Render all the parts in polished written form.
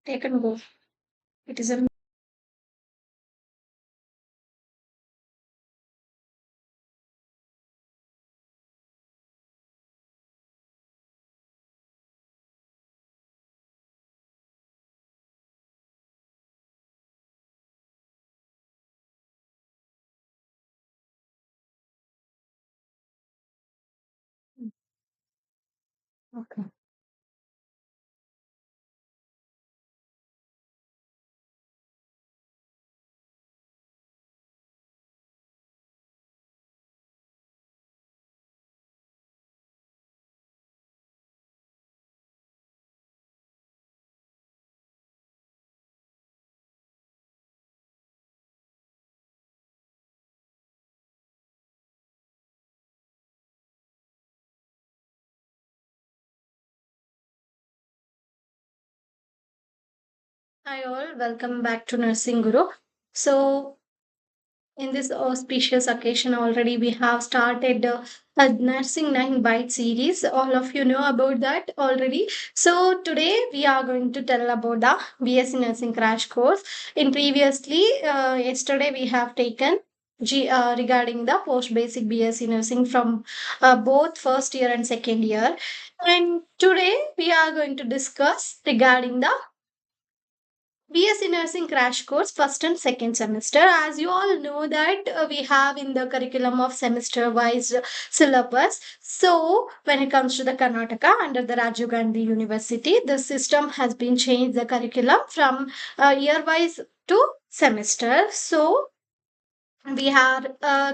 Take and go. It is a okay. Hi all, welcome back to Nursing Guru. So in this auspicious occasion already we have started a nursing 9 bite series. All of you know about that already. So today we are going to tell about the BSc nursing crash course. In previously yesterday we have taken regarding the post basic BSc nursing from both first year and second year, and today we are going to discuss regarding the BSc Nursing crash course first and second semester. As you all know that we have in the curriculum of semester wise syllabus. So when it comes to the Karnataka under the Rajiv Gandhi University, the system has been changed the curriculum from year wise to semester. So we are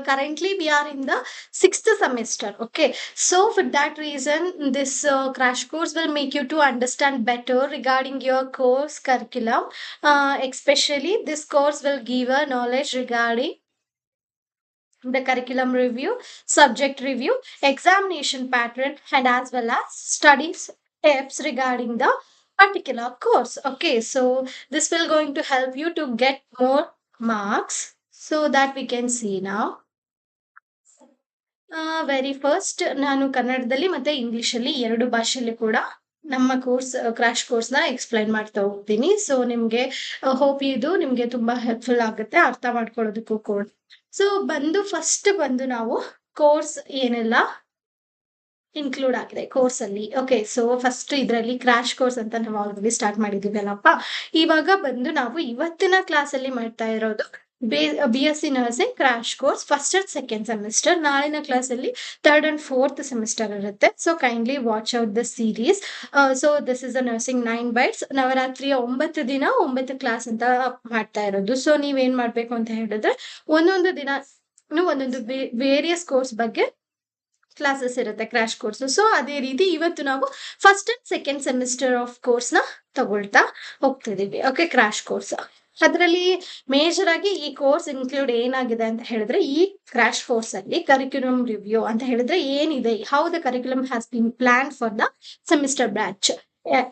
currently we are in the sixth semester. Okay, so for that reason this crash course will make you to understand better regarding your course curriculum. Especially this course will give a knowledge regarding the curriculum review, subject review, examination pattern, and as well as studies tips regarding the particular course. Okay, so this will going to help you to get more marks so that we can see now. Very first ನಾನು ಕನ್ನಡದಲ್ಲಿ ಮತ್ತೆ ಇಂಗ್ಲಿಷಲ್ಲಿ ಎರಡು ಭಾಷೆಯಲ್ಲಿ ಕೂಡ ನಮ್ಮ course crash ಕೋರ್ಸ್ನ explain ಮಾಡ್ತಾ ಹೋಗ್ತೀನಿ. ಸೊ ನಿಮಗೆ ಹೋಪ್ ಇದು ನಿಮಗೆ ತುಂಬಾ ಹೆಲ್ಪ್ಫುಲ್ ಆಗುತ್ತೆ ಅರ್ಥ ಮಾಡ್ಕೊಳ್ಳೋದಕ್ಕೂ ಕೂಡ. ಸೊ ಫಸ್ಟ್ ಬಂದು ನಾವು ಕೋರ್ಸ್ ಏನೆಲ್ಲ ಇನ್ಕ್ಲೂಡ್ ಆಗಿದೆ ಕೋರ್ಸ್ ಅಲ್ಲಿ. ಓಕೆ, ಸೊ ಫಸ್ಟ್ ಇದರಲ್ಲಿ ಕ್ರಾಶ್ ಕೋರ್ಸ್ ಅಂತ ನಾವು ಆಲ್ರೆಡಿ ಸ್ಟಾರ್ಟ್ ಮಾಡಿದೀವಿ ಅಲ್ಲಪ್ಪ. ಇವಾಗ ನಾವು ಇವತ್ತಿನ ಕ್ಲಾಸ್ ಅಲ್ಲಿ ಮಾಡ್ತಾ ಇರೋದು BSc nursing crash course first and second semester. ನಾಳಿನ ಕ್ಲಾಸ್ ಅಲ್ಲಿ ಥರ್ಡ್ ಅಂಡ್ ಫೋರ್ತ್ ಸೆಮಿಸ್ಟರ್ ಇರುತ್ತೆ. So kindly watch out the series. So this is a nursing 9 bites. ನವರಾತ್ರಿಯ 9 ದಿನ 9 ಕ್ಲಾಸ್ ಅಂತ ಮಾಡ್ತಾ ಇರೋದು. ಸೊ ನೀವೇನ್ ಮಾಡ್ಬೇಕು ಅಂತ ಹೇಳಿದ್ರೆ ಒಂದೊಂದು ದಿನ ಒಂದೊಂದು ವೇರಿಯಸ್ ಕೋರ್ಸ್ ಬಗ್ಗೆ ಕ್ಲಾಸಸ್ ಇರುತ್ತೆ ಕ್ರಾಶ್ ಕೋರ್ಸ್. ಸೊ ಅದೇ ರೀತಿ ಇವತ್ತು ನಾವು first and second semester of course ನ ತಗೊಳ್ತಾ ಹೋಗ್ತಿದೀವಿ. ಓಕೆ, ಕ್ರಾಶ್ ಕೋರ್ಸ್ ಅದರಲ್ಲಿ ಮೇಜರ್ ಆಗಿ ಈ ಕೋರ್ಸ್ ಇನ್ಕ್ಲೂಡ್ ಏನಾಗಿದೆ ಅಂತ ಹೇಳಿದ್ರೆ, ಈ ಕ್ರಾಶ್ ಕೋರ್ಸ್ ಅಲ್ಲಿ ಕರಿಕ್ಯುಲಮ್ ರಿವ್ಯೂ ಅಂತ ಹೇಳಿದ್ರೆ ಏನಿದೆ, how the curriculum has been plan for the semester batch.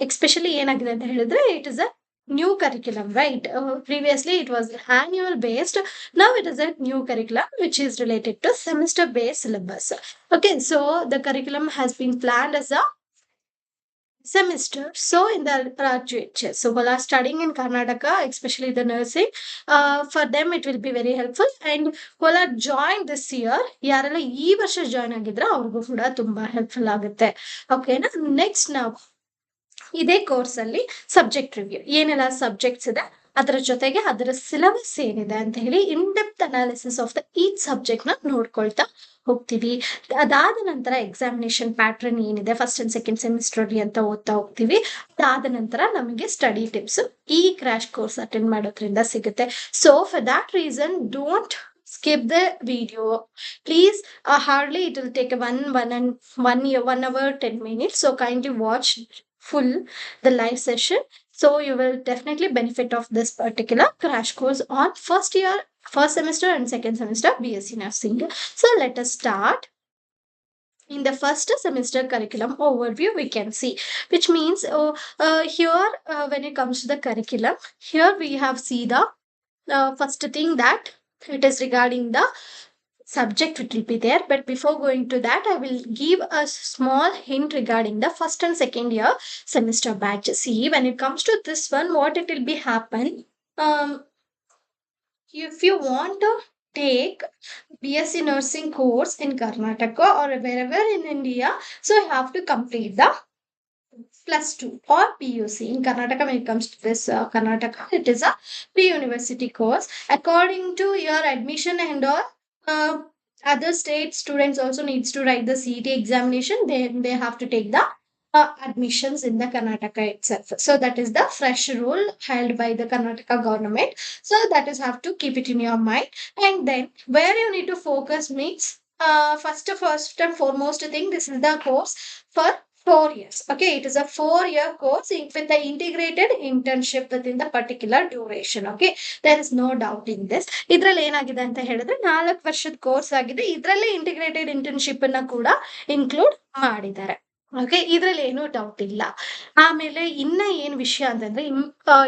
Especially ಏನಾಗಿದೆ ಅಂತ ಹೇಳಿದ್ರೆ it is a new curriculum, right? Previously it was annual based. Now it is a new curriculum which is related to semester based syllabus. Okay, so the curriculum has been planned as a semester. So in the graduate, so who are studying in Karnataka, especially the nursing, for them it will be very helpful. And who are joined this year, ಯಾರೆಲ್ಲ ಈ ವರ್ಷ join ಆಗಿದ್ರೆ ಅವ್ರಿಗೂ ಕೂಡ ತುಂಬಾ helpful ಆಗುತ್ತೆ. ಓಕೆನಾ? Next ನಾವು ಇದೇ ಕೋರ್ಸ್ ಅಲ್ಲಿ ಸಬ್ಜೆಕ್ಟ್ ರಿವ್ಯೂ ಏನೆಲ್ಲ ಸಬ್ಜೆಕ್ಟ್ಸ್ ಇದೆ, ಅದರ ಜೊತೆಗೆ ಅದರ ಸಿಲೆಬಸ್ ಏನಿದೆ ಅಂತ ಹೇಳಿ in depth analysis of the each subject ನ ನೋಡ್ಕೊಳ್ತಾ ಹೋಗ್ತೀವಿ. ಅದಾದ ನಂತರ ಎಕ್ಸಾಮಿನೇಷನ್ ಪ್ಯಾಟ್ರನ್ ಏನಿದೆ ಫಸ್ಟ್ ಅಂಡ್ ಸೆಕೆಂಡ್ ಸೆಮಿಸ್ಟರ್ ಅಂತ ಓದ್ತಾ ಹೋಗ್ತೀವಿ. ಅದಾದ ನಂತರ ನಮಗೆ ಸ್ಟಡಿ ಟಿಪ್ಸ್ ಈ ಕ್ರಾಶ್ ಕೋರ್ಸ್ ಅಟೆಂಡ್ ಮಾಡೋದ್ರಿಂದ ಸಿಗುತ್ತೆ. So for that reason don't skip the video, please. Hardly it will take 1 hour 10 minutes, so kindly watch full the live session. So you will definitely benefit of this particular crash course on first semester and second semester BSc nursing. So let us start. In the first semester curriculum overview we can see, which means here when it comes to the curriculum, here we have see the first thing that it is regarding the subject it will be there. But before going to that, I will give a small hint regarding the first and second year semester batch. See, when it comes to this one, what it will be happen. Um, if you want to take BSc nursing course in Karnataka or wherever in India, so you have to complete the plus two or PUC. In Karnataka, when it comes to this Karnataka, it is a pre-university course. According to your admission and all, uh, other state students also needs to write the CET examination. Then they have to take the admissions in the Karnataka itself. So that is the fresh rule held by the Karnataka government. So that is have to keep it in your mind. And then where you need to focus means first and foremost thing, this is the course for 4 years. Okay, it is a 4 year course with the integrated internship within the particular duration. Okay, there is no doubt in this. ಇದ್ರಲ್ಲಿ ಏನಾಗಿದೆ ಅಂತ ಹೇಳಿದ್ರೆ 4 ವರ್ಷದ course ಆಗಿದೆ. ಇದರಲ್ಲಿ integrated internship ಅನ್ನ ಕೂಡ include ಮಾಡಿದ್ದಾರೆ. ಓಕೆ, ಇದ್ರಲ್ಲಿ ಏನೂ ಡೌಟ್ ಇಲ್ಲ. ಆಮೇಲೆ ಇನ್ನ ಏನ್ ವಿಷಯ ಅಂತಂದ್ರೆ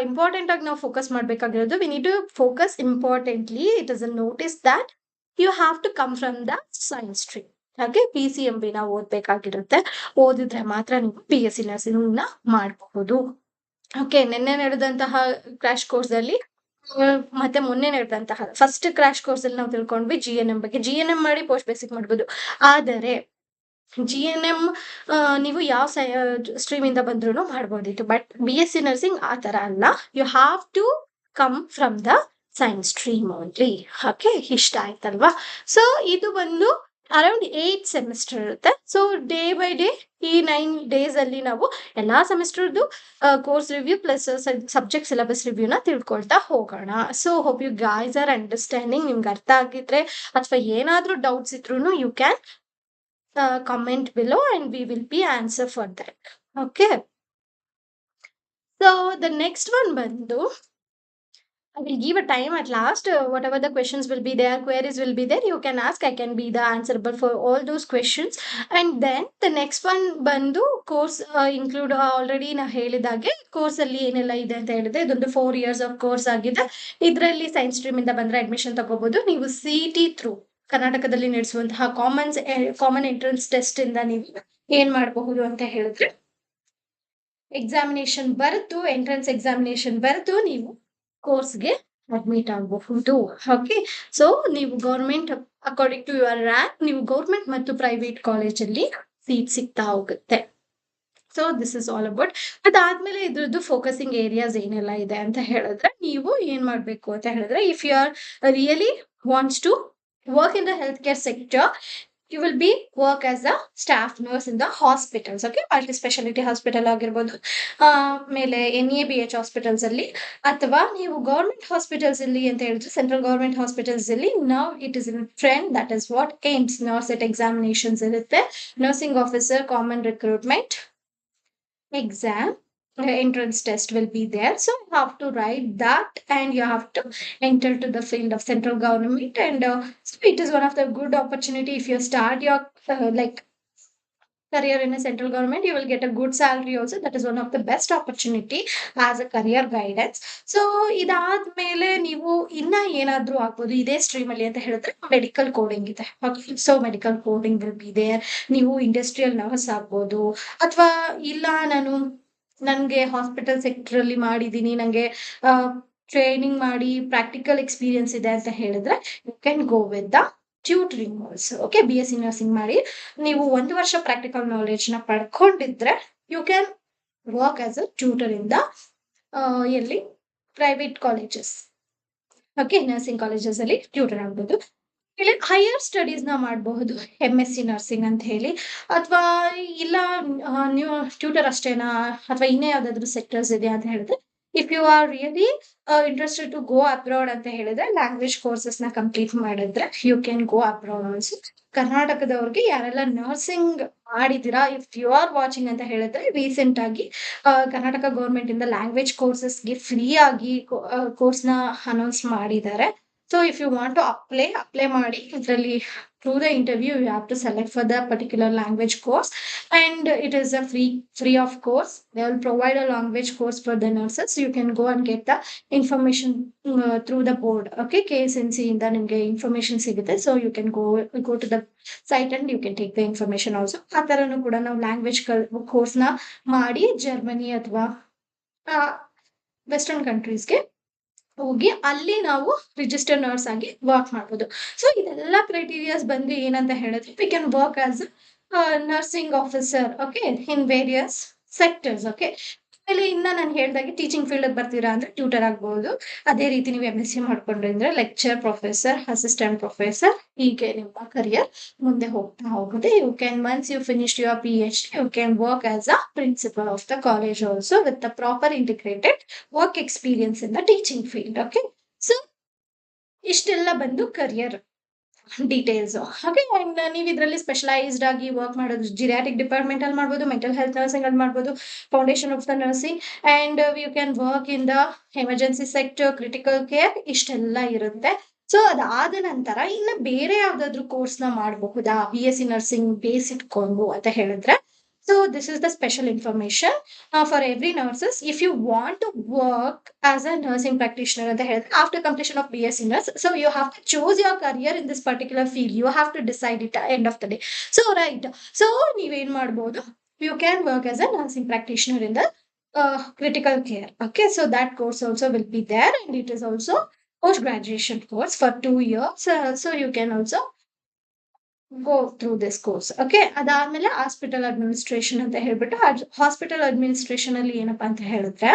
ಇಂಪಾರ್ಟೆಂಟ್ ಆಗಿ ನಾವು ಫೋಕಸ್ ಮಾಡ್ಬೇಕಾಗಿರೋದು, we need to focus importantly. It is a notice that you have to come from the science stream. ಹಾಗೆ PCMB ನ ಓದ್ಬೇಕಾಗಿರುತ್ತೆ. ಓದಿದ್ರೆ ಮಾತ್ರ ನೀವು BSc ನರ್ಸಿಂಗ್ ನ ಮಾಡಬಹುದು. ಓಕೆ, ನಿನ್ನೆ ನಡೆದಂತಹ ಕ್ರಾಶ್ ಕೋರ್ಸ್ ಅಲ್ಲಿ ಮತ್ತೆ ಮೊನ್ನೆ ನಡೆದಂತಹ ಫಸ್ಟ್ ಕ್ರಾಶ್ ಕೋರ್ಸ್ ಅಲ್ಲಿ ನಾವು ತಿಳ್ಕೊಂಡ್ವಿ GNM ಬಗ್ಗೆ. GNM ಮಾಡಿ ಪೋಸ್ಟ್ ಬೇಸಿಕ್ ಮಾಡ್ಬೋದು. ಆದರೆ GNM ನೀವು ಯಾವ ಸ್ಟ್ರೀಮ್ ಇಂದ ಬಂದ್ರು ಮಾಡ್ಬೋದಿತ್ತು. ಬಟ್ BSc ನರ್ಸಿಂಗ್ ಆ ತರ ಅಲ್ಲ. You have to come from the science stream only. Okay, ಇಷ್ಟ ಆಯ್ತಲ್ವಾ? ಸೊ ಇದು ಬಂದು ಅರೌಂಡ್ 8 ಸೆಮಿಸ್ಟರ್ ಇರುತ್ತೆ. ಸೊ ಡೇ ಬೈ ಡೇ ಈ 9 days ಅಲ್ಲಿ ನಾವು ಎಲ್ಲಾ ಸೆಮಿಸ್ಟರ್ದು course review plus subject syllabus ರಿವ್ಯೂನ ತಿಳ್ಕೊಳ್ತಾ ಹೋಗೋಣ. So hope you guys are understanding. ನಿಮ್ಗೆ ಅರ್ಥ ಆಗಿದ್ರೆ ಅಥವಾ ಏನಾದ್ರೂ ಡೌಟ್ಸ್ ಇದ್ರು you can comment below and we will be answer for that. Okay, so the next one bandu, I will give a time at last. Whatever the questions will be there, queries will be there, you can ask. I can be the answerable for all those questions. And then the next one bandu course include already na helidage course alli ಏನೆಲ್ಲ ಇದೆ ಅಂತ ಹೇಳಿದ್ರೆ ಇದೊಂದು 4 years of course ಆಗಿದೆ. ಇದರಲ್ಲಿ science stream ಇಂದ ಬಂದ್ರೆ admission ತಗೋಬಹುದು. ನೀವು CET ಥ್ರೂ ಕರ್ನಾಟಕದಲ್ಲಿ ನಡೆಸುವಂತಹ ಕಾಮನ್ ಎಂಟ್ರೆನ್ಸ್ ಟೆಸ್ಟ್ ಇಂದ ನೀವು ಏನ್ ಮಾಡಬಹುದು ಅಂತ ಹೇಳಿದ್ರೆ ಎಕ್ಸಾಮಿನೇಷನ್ ಬರೆದು ಎಂಟ್ರೆನ್ಸ್ ಎಕ್ಸಾಮಿನೇಷನ್ ಬರೆದು ನೀವು ಕೋರ್ಸ್ಗೆ ಅಡ್ಮಿಟ್ ಆಗಬಹುದು. ಓಕೆ, ಸೊ ನೀವು government according to your rank ನೀವು ಗೌರ್ಮೆಂಟ್ ಮತ್ತು ಪ್ರೈವೇಟ್ ಕಾಲೇಜಲ್ಲಿ ಸೀಟ್ ಸಿಗ್ತಾ ಹೋಗುತ್ತೆ. So this is all about. ಅದಾದ್ಮೇಲೆ ಇದ್ರದ್ದು ಫೋಕಸಿಂಗ್ ಏರಿಯಾಸ್ ಏನೆಲ್ಲ ಇದೆ ಅಂತ ಹೇಳಿದ್ರೆ ನೀವು ಏನ್ ಮಾಡ್ಬೇಕು ಅಂತ ಹೇಳಿದ್ರೆ, if you are really wants to work in the healthcare sector, you will be work as a staff nurse in the hospitals. Okay, multi specialty hospital ಆಗಿರ್ಬೋದು, ಆಮೇಲೆ NABH ಹಾಸ್ಪಿಟಲ್ಸ್ ಅಲ್ಲಿ, ಅಥವಾ ನೀವು ಗೌರ್ಮೆಂಟ್ ಹಾಸ್ಪಿಟಲ್ಸ್ ಅಲ್ಲಿ ಅಂತ ಹೇಳಿದ್ರೆ ಸೆಂಟ್ರಲ್ ಗೌರ್ಮೆಂಟ್ ಹಾಸ್ಪಿಟಲ್ಸ್ ಅಲ್ಲಿ now it is in trend, that is what aims NORCET examinations ಇರುತ್ತೆ. Nursing officer common recruitment exam entrance test will be there. So you have to write that and you have to enter to the field of central government. And so it is one of the good opportunity. If you start your like career in a central government, you will get a good salary also. That is one of the best opportunity as a career guidance. So ಇದಾದ್ಮೇಲೆ ನೀವು ಇನ್ನ ಏನಾದ್ರೂ ಆಗ್ಬೋದು ಇದೇ stream ಅಲ್ಲಿ ಅಂತ ಹೇಳಿದ್ರೆ medical coding ಇದೆ. So medical coding will be there. ನೀವು ಇಂಡಸ್ಟ್ರಿಯಲ್ ನರ್ಸ್ ಆಗ್ಬೋದು, ಅಥವಾ ಇಲ್ಲ ನನಗೆ ಹಾಸ್ಪಿಟಲ್ ಸೆಕ್ಟರ್ ಅಲ್ಲಿ ಮಾಡಿದೀನಿ, ನನಗೆ ಟ್ರೈನಿಂಗ್ ಮಾಡಿ ಪ್ರಾಕ್ಟಿಕಲ್ ಎಕ್ಸ್ಪೀರಿಯನ್ಸ್ ಇದೆ ಅಂತ ಹೇಳಿದ್ರೆ you can go with the tutoring also. Okay, BSc nursing ಮಾಡಿ ನೀವು 1 ವರ್ಷ ಪ್ರಾಕ್ಟಿಕಲ್ ನಾಲೆಡ್ಜ್ ನ ಪಡ್ಕೊಂಡಿದ್ರೆ you can work as a tutor in the ಎಲ್ಲಿ private colleges. Okay, nursing colleges ಅಲ್ಲಿ ಟ್ಯೂಟರ್ ಆಗ್ಬೋದು. ಇಲ್ಲಿ ಹೈಯರ್ ಸ್ಟಡೀಸ್ ನ ಮಾಡಬಹುದು, MSc ನರ್ಸಿಂಗ್ ಅಂತ ಹೇಳಿ. ಅಥವಾ ಇಲ್ಲ ನೀವು ಟ್ಯೂಟರ್ ಅಷ್ಟೇನಾ ಅಥವಾ ಇನ್ನೇ ಯಾವ್ದಾದ್ರು ಸೆಕ್ಟರ್ಸ್ ಇದೆ ಅಂತ ಹೇಳಿದ್ರೆ, if you are really interested to go abroad ಅಂತ ಹೇಳಿದ್ರೆ ಲ್ಯಾಂಗ್ವೇಜ್ ಕೋರ್ಸಸ್ ನ ಕಂಪ್ಲೀಟ್ ಮಾಡಿದ್ರೆ you can go abroad also. ಕರ್ನಾಟಕದವ್ರಿಗೆ ಯಾರೆಲ್ಲ ನರ್ಸಿಂಗ್ ಮಾಡಿದಿರಾ, ಇಫ್ ಯು ಆರ್ ವಾಚಿಂಗ್ ಅಂತ ಹೇಳಿದ್ರೆ ರೀಸೆಂಟ್ ಆಗಿ ಕರ್ನಾಟಕ ಗೌರ್ಮೆಂಟ್ ಇಂದ ಲ್ಯಾಂಗ್ವೇಜ್ ಕೋರ್ಸಸ್ಗೆ ಫ್ರೀ ಆಗಿ ಕೋರ್ಸ್ ನ ಅನೌನ್ಸ್ ಮಾಡಿದ್ದಾರೆ. So if you want to apply ಮಾಡಿ ಇದರಲ್ಲಿ through the interview you have to select for the particular language course, and it is a free of course. They will provide a language course for the nurses. You can go and get the information through the board. Okay, KSNC ಇಂದ ನಿಮಗೆ information ಸಿಗುತ್ತೆ. So you can go to the site and you can take the information also. ಆ ಥರನೂ ಕೂಡ ನಾವು language ಕೋರ್ಸ್ನ ಮಾಡಿ Germany ಅಥವಾ ವೆಸ್ಟರ್ನ್ ಕಂಟ್ರೀಸ್ಗೆ ಹೋಗಿ ಅಲ್ಲಿ ನಾವು ರಿಜಿಸ್ಟರ್ ನರ್ಸ್ ಆಗಿ ವರ್ಕ್ ಮಾಡ್ಬೋದು. ಸೊ ಇದೆಲ್ಲ ಕ್ರೈಟೀರಿಯಾಸ್ ಬಂದು ಏನಂತ ಹೇಳಿದ್ರೆ we can work as nursing officer, okay, in various sectors. Okay, ಆಮೇಲೆ ಇನ್ನ ನಾನು ಹೇಳ್ದಾಗೆ ಟೀಚಿಂಗ್ ಫೀಲ್ಡ್ ಬರ್ತೀರಾ ಅಂದ್ರೆ ಟ್ಯೂಟರ್ ಆಗ್ಬಹುದು. ಅದೇ ರೀತಿ ನೀವು MSc ಮಾಡ್ಕೊಂಡ್ರೆ ಲೆಕ್ಚರ್, ಪ್ರೊಫೆಸರ್, ಅಸಿಸ್ಟೆಂಟ್ ಪ್ರೊಫೆಸರ್, ಹೀಗೆ ನಿಮ್ಮ ಕರಿಯರ್ ಮುಂದೆ ಹೋಗ್ತಾ ಹೋಗುತ್ತೆ. You can once you finish your PhD you can work as a principal of the college also with the proper integrated work experience in the teaching field. Okay, so ಇಷ್ಟೆಲ್ಲ ಬಂದು career details. ಹಾಗೆ ನೀವು ಇದರಲ್ಲಿ specialised ಆಗಿ work ಮಾಡೋದು ಜಿರಿಯಾಟಿಕ್ department ಅಲ್ಲಿ ಮಾಡ್ಬೋದು, mental health nursing ಅಲ್ಲಿ ಮಾಡ್ಬೋದು, foundation of the nursing, and you can work in the emergency sector, critical care, ಇಷ್ಟೆಲ್ಲ ಇರುತ್ತೆ. ಸೊ ಅದಾದ ನಂತರ ಇನ್ನು ಬೇರೆ ಯಾವ್ದಾದ್ರು ಕೋರ್ಸ್ ನ ಮಾಡಬಹುದಾ BSc ನರ್ಸಿಂಗ್ ಬೇಸ್ ಇಟ್ಕೊಂಡು ಅಂತ ಹೇಳಿದ್ರೆ, so this is the special information for every nurses. If you want to work as a nursing practitioner at the health after completion of BSc nurse, so you have to choose your career in this particular field. You have to decide it at the end of the day. So right, so ನೀವೇನ್ ಮಾಡ್ಬೋದು, you can work as a nursing practitioner in the critical care. Okay, so that course also will be there, and it is also post graduation course for 2 years. So you can also go through this course. Okay, ಅದಾದ್ಮೇಲೆ hospital administration ಅಂತ ಹೇಳ್ಬಿಟ್ಟು, hospital administration ಅಲ್ಲಿ ಏನಪ್ಪಾ ಅಂತ ಹೇಳಿದ್ರೆ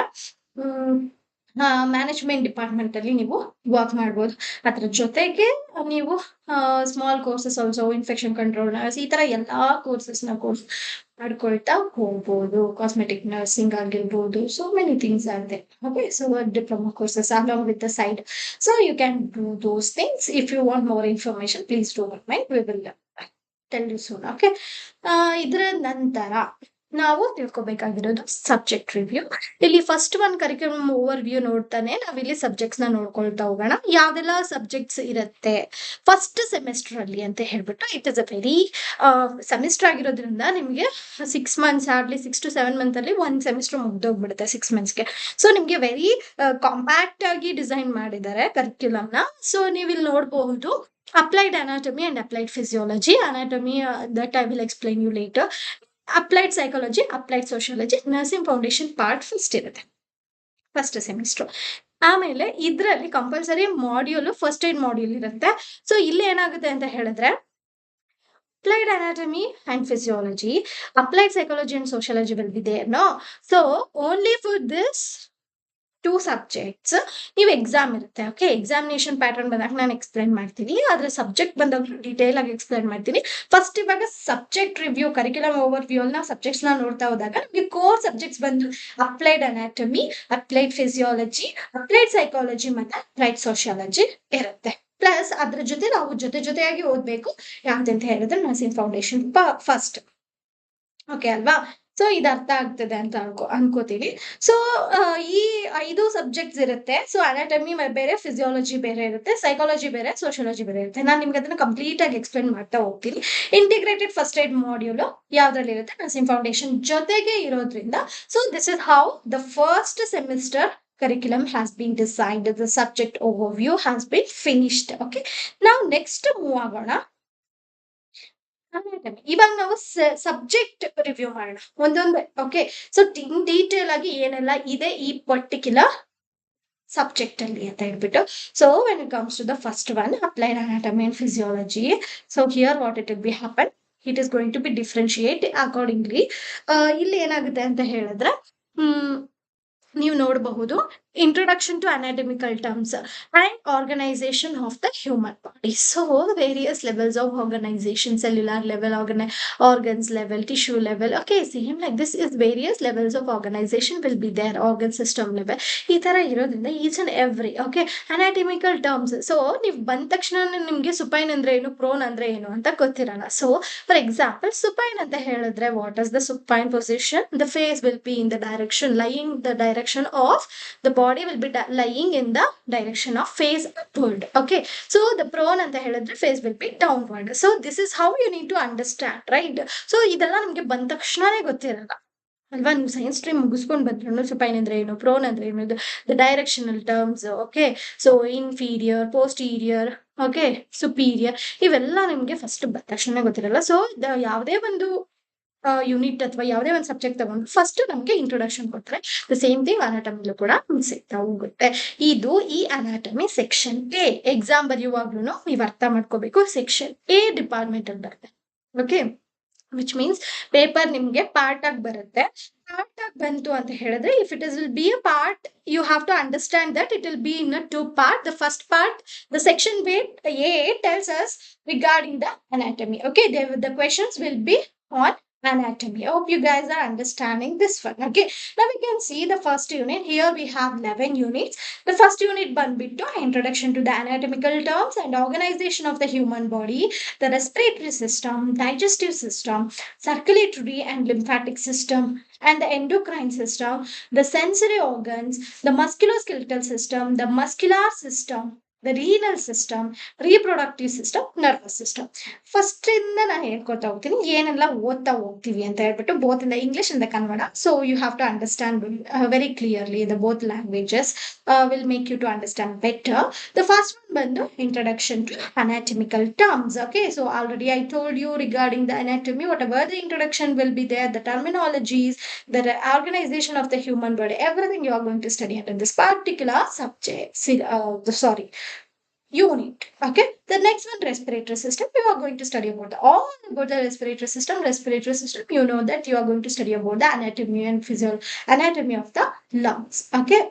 management department ಅಲ್ಲಿ ನೀವು work ಮಾಡ್ಬೋದು. ಅದ್ರ ಜೊತೆಗೆ ನೀವು small courses also, infection control nurse, ಈ ತರ ಎಲ್ಲಾ ಕೋರ್ಸಸ್ ನ ಕೋರ್ಸ್ ಮಾಡ್ಕೊಳ್ತಾ ಹೋಗ್ಬೋದು. ಕಾಸ್ಮೆಟಿಕ್ ನರ್ಸಿಂಗ್ ಆಗಿರ್ಬೋದು, so many things are there. Okay, so diploma courses along with the side. So you can do those things. If you want more information, please do not mind. We will tell you soon. Okay, ಇದರ ನಂತರ ನಾವು ತಿಳ್ಕೊಬೇಕಾಗಿರೋದು subject review. ಇಲ್ಲಿ first one curriculum over view ನೋಡ್ತಾನೆ ನಾವಿಲ್ಲಿ subjects ನ ನೋಡ್ಕೊಳ್ತಾ ಹೋಗೋಣ. ಯಾವ್ದೆಲ್ಲ subjects ಇರುತ್ತೆ ಫಸ್ಟ್ ಸೆಮಿಸ್ಟರ್ ಅಲ್ಲಿ ಅಂತ ಹೇಳ್ಬಿಟ್ಟು, it is a very semester ಆಗಿರೋದ್ರಿಂದ ನಿಮಗೆ 6 months, ಹಾರ್ಡ್ಲಿ 6 to 7 months ಅಲ್ಲಿ ಒಂದು ಸೆಮಿಸ್ಟರ್ ಮುಗ್ದೋಗ್ಬಿಡುತ್ತೆ 6 monthsಗೆ. ಸೊ ನಿಮ್ಗೆ ವೆರಿ ಕಾಂಪ್ಯಾಕ್ಟ್ ಆಗಿ ಡಿಸೈನ್ ಮಾಡಿದ್ದಾರೆ ಕರಿಕ್ಯುಲಮ್ ನ. ಸೊ ನೀವು ಇಲ್ಲಿ ನೋಡಬಹುದು applied anatomy and applied physiology. Anatomy that I will explain you later. Applied psychology, applied sociology, nursing foundation part first ಇರುತ್ತೆ ಫಸ್ಟ್ ಸೆಮಿಸ್ಟರ್. ಆಮೇಲೆ ಇದರಲ್ಲಿ compulsory module first aid module ಇರುತ್ತೆ. ಸೊ ಇಲ್ಲಿ ಏನಾಗುತ್ತೆ ಅಂತ ಹೇಳಿದ್ರೆ applied anatomy and physiology, applied psychology and sociology will be there, no? So only for this 2 subjects ನೀವು exam ಇರುತ್ತೆ. ಓಕೆ, ಎಕ್ಸಾಮಿನೇಷನ್ ಪ್ಯಾಟರ್ನ್ ಬಂದಾಗ ನಾನು ಎಕ್ಸ್ಪ್ಲೈನ್ ಮಾಡ್ತೀನಿ, ಆದ್ರೆ ಸಬ್ಜೆಕ್ಟ್ ಬಂದಾಗ ಡೀಟೇಲ್ ಆಗಿ ಎಕ್ಸ್ಪ್ಲೈನ್ ಮಾಡ್ತೀನಿ. ಫಸ್ಟ್ ಇವಾಗ subject review, curriculum over view ಅಲ್ಲಿ ನಾವು ಸಬ್ಜೆಕ್ಟ್ಸ್ ನ ನೋಡ್ತಾ ಹೋದಾಗ ನಮಗೆ ಕೋರ್ ಸಬ್ಜೆಕ್ಟ್ಸ್ ಬಂದು applied anatomy, applied physiology, applied psychology ಮತ್ತೆ ಅಪ್ಲೈಡ್ ಸೋಷಿಯಾಲಜಿ ಇರುತ್ತೆ. ಪ್ಲಸ್ ಅದ್ರ ಜೊತೆ ನಾವು ಜೊತೆಯಾಗಿ ಓದ್ಬೇಕು ಯಾವ್ದಂತ ಹೇಳಿದ್ರೆ ನರ್ಸಿಂಗ್ ಫೌಂಡೇಶನ್ ಫಸ್ಟ್. ಓಕೆ ಅಲ್ವಾ? ಸೊ ಇದು ಅರ್ಥ ಆಗ್ತದೆ ಅಂತ ಅನ್ಕೋತೀವಿ. ಸೊ ಈ 5 ಸಬ್ಜೆಕ್ಟ್ಸ್ ಇರುತ್ತೆ. ಸೊ ಅನಾಟಮಿ ಬೇರೆ, ಫಿಸಿಯಾಲಜಿ ಬೇರೆ ಇರುತ್ತೆ, ಸೈಕಾಲಜಿ ಬೇರೆ, ಸೋಷಿಯಾಲಜಿ ಬೇರೆ ಇರುತ್ತೆ. ನಾನು ನಿಮ್ಗೆ ಅದನ್ನ ಕಂಪ್ಲೀಟ್ ಆಗಿ ಎಕ್ಸ್ಪ್ಲೈನ್ ಮಾಡ್ತಾ ಹೋಗ್ತೀನಿ. ಇಂಟಿಗ್ರೇಟೆಡ್ ಫಸ್ಟ್ ಏಡ್ ಮಾಡ್ಯೂಲ್ ಯಾವ್ದ್ರಲ್ಲಿ ಇರುತ್ತೆ, ನರ್ಸಿಂಗ್ ಫೌಂಡೇಶನ್ ಜೊತೆಗೆ ಇರೋದ್ರಿಂದ. So this is how the first semester curriculum has been designed. The subject overview has been finished. Okay, now next move ಆಗೋಣ. ಇವಾಗ ನಾವು ಸಬ್ಜೆಕ್ಟ್ ರಿವ್ಯೂ ಮಾಡೋಣ ಒಂದೊಂದು. ಓಕೆ, ಸೊ ಡೀಟೇಲ್ ಆಗಿ ಏನೆಲ್ಲ ಇದೆ ಈ ಪರ್ಟಿಕ್ಯುಲರ್ ಸಬ್ಜೆಕ್ಟ್ ಅಲ್ಲಿ ಅಂತ ಹೇಳ್ಬಿಟ್ಟು. So when it comes to the first one, applied anatomy and physiology. So here what it will be happen, it is going to be differentiate accordingly. ಇಲ್ಲಿ ಏನಾಗುತ್ತೆ ಅಂತ ಹೇಳಿದ್ರೆ ನೀವು ನೋಡಬಹುದು introduction to anatomical terms and organization of the human body. So various levels of organization, cellular level, organs level, tissue level. Okay, same like this is various levels of organization will be there, organ system level, ಈ ತರ ಇರೋದ್ರಿಂದ each and every. Okay, anatomical terms. So ನೀವು ಬಂದ ತಕ್ಷಣ ನಿಮ್ಗೆ supine ಅಂದ್ರೆ ಏನು, prone ಅಂದ್ರೆ ಏನು ಅಂತ ಗೊತ್ತಿರಲ್ಲ. ಸೊ ಫಾರ್ ಎಕ್ಸಾಂಪಲ್ ಸುಪೈನ್ ಅಂತ ಹೇಳಿದ್ರೆ what is the supine position, the face will be in the direction lying the direction direction of the body will be lying in the direction of face upward. Okay, so the prone anta ಹೇಳಿದ್ರೆ face will be downward. So this is how you need to understand, right? So ಇದೆಲ್ಲ ನಮಗೆ ಬಂದ ತಕ್ಷಣನೇ ಗೊತ್ತಿರಲ್ಲ ಅಲ್ವಾ. ನೀವು science stream ಮುಗಿಸ್ಕೊಂಡು ಬಂದ್ರು ಸುಪೈನ್ ಅಂದ್ರೆ ಏನು, ಪ್ರೋನ್ ಅಂದ್ರೆ ಏನು, the directional terms. Okay, so inferior, posterior, okay, superior, ಇವೆಲ್ಲ ನಿಮ್ಗೆ ಫಸ್ಟ್ ಬಂದ ತಕ್ಷಣ ಗೊತ್ತಿರಲ್ಲ. ಸೊ ಯಾವುದೇ ಒಂದು ಯೂನಿಟ್ ಅಥವಾ ಯಾವುದೇ ಒಂದು ಸಬ್ಜೆಕ್ಟ್ ತಗೊಂಡು ಫಸ್ಟ್ ನಮಗೆ ಇಂಟ್ರೊಡಕ್ಷನ್ ಕೊಡ್ತಾರೆ. ದ ಸೇಮ್ ಥಿಂಗ್ ಅನಾಟಮಿಲೂ ಕೂಡ ಸಿಗ್ತಾ ಹೋಗುತ್ತೆ. ಇದು ಈ ಅನಾಟಮಿ ಸೆಕ್ಷನ್ ಎ. ಎಕ್ಸಾಮ್ ಬರೆಯುವಾಗ್ಲೂ ನೀವು ಅರ್ಥ ಮಾಡ್ಕೋಬೇಕು, ಸೆಕ್ಷನ್ ಎ ಡಿಪಾರ್ಟ್ಮೆಂಟ್ ಅಲ್ಲಿ ಬರುತ್ತೆ. ಓಕೆ, ವಿಚ್ ಮೀನ್ಸ್ ಪೇಪರ್ ನಿಮ್ಗೆ ಪಾರ್ಟ್ ಆಗಿ ಬರುತ್ತೆ. ಪಾರ್ಟ್ ಆಗಿ ಬಂತು ಅಂತ ಹೇಳಿದ್ರೆ, if it is will be a part, you have to understand that it will be in a two part. The first part, the section A tells us regarding the anatomy. Okay, the questions will be on anatomy. I hope you guys are understanding this one. Okay, now we can see the first unit. Here we have 11 units. The first unit banbittu introduction to the anatomical terms and organization of the human body, the respiratory system, digestive system, circulatory and lymphatic system, and the endocrine system, the sensory organs, the musculoskeletal system, the muscular system, the renal system, reproductive system, nervous system. First ಇಂದ ನಾನು ಹೇಳ್ಕೊತಾ ಹೋಗ್ತೀನಿ ಏನೆಲ್ಲ ಓದ್ತಾ ಹೋಗ್ತೀವಿ ಅಂತ ಹೇಳ್ಬಿಟ್ಟು, both in the English and the Kannada. So you have to understand very clearly the both languages will make you to understand better. The first one ಬಂದು introduction to anatomical terms. Okay, so already I told you regarding the anatomy, whatever the introduction will be there, the terminologies, the organization of the human body, everything you are going to study under this particular subject. Unit. Okay, the next one, respiratory system. You are going to study about all about the respiratory system. Respiratory system, you know that you are going to study about the anatomy and anatomy of the lungs. Okay,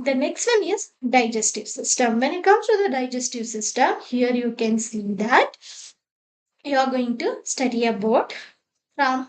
the next one is digestive system. When it comes to the digestive system, here you can see that you are going to study about from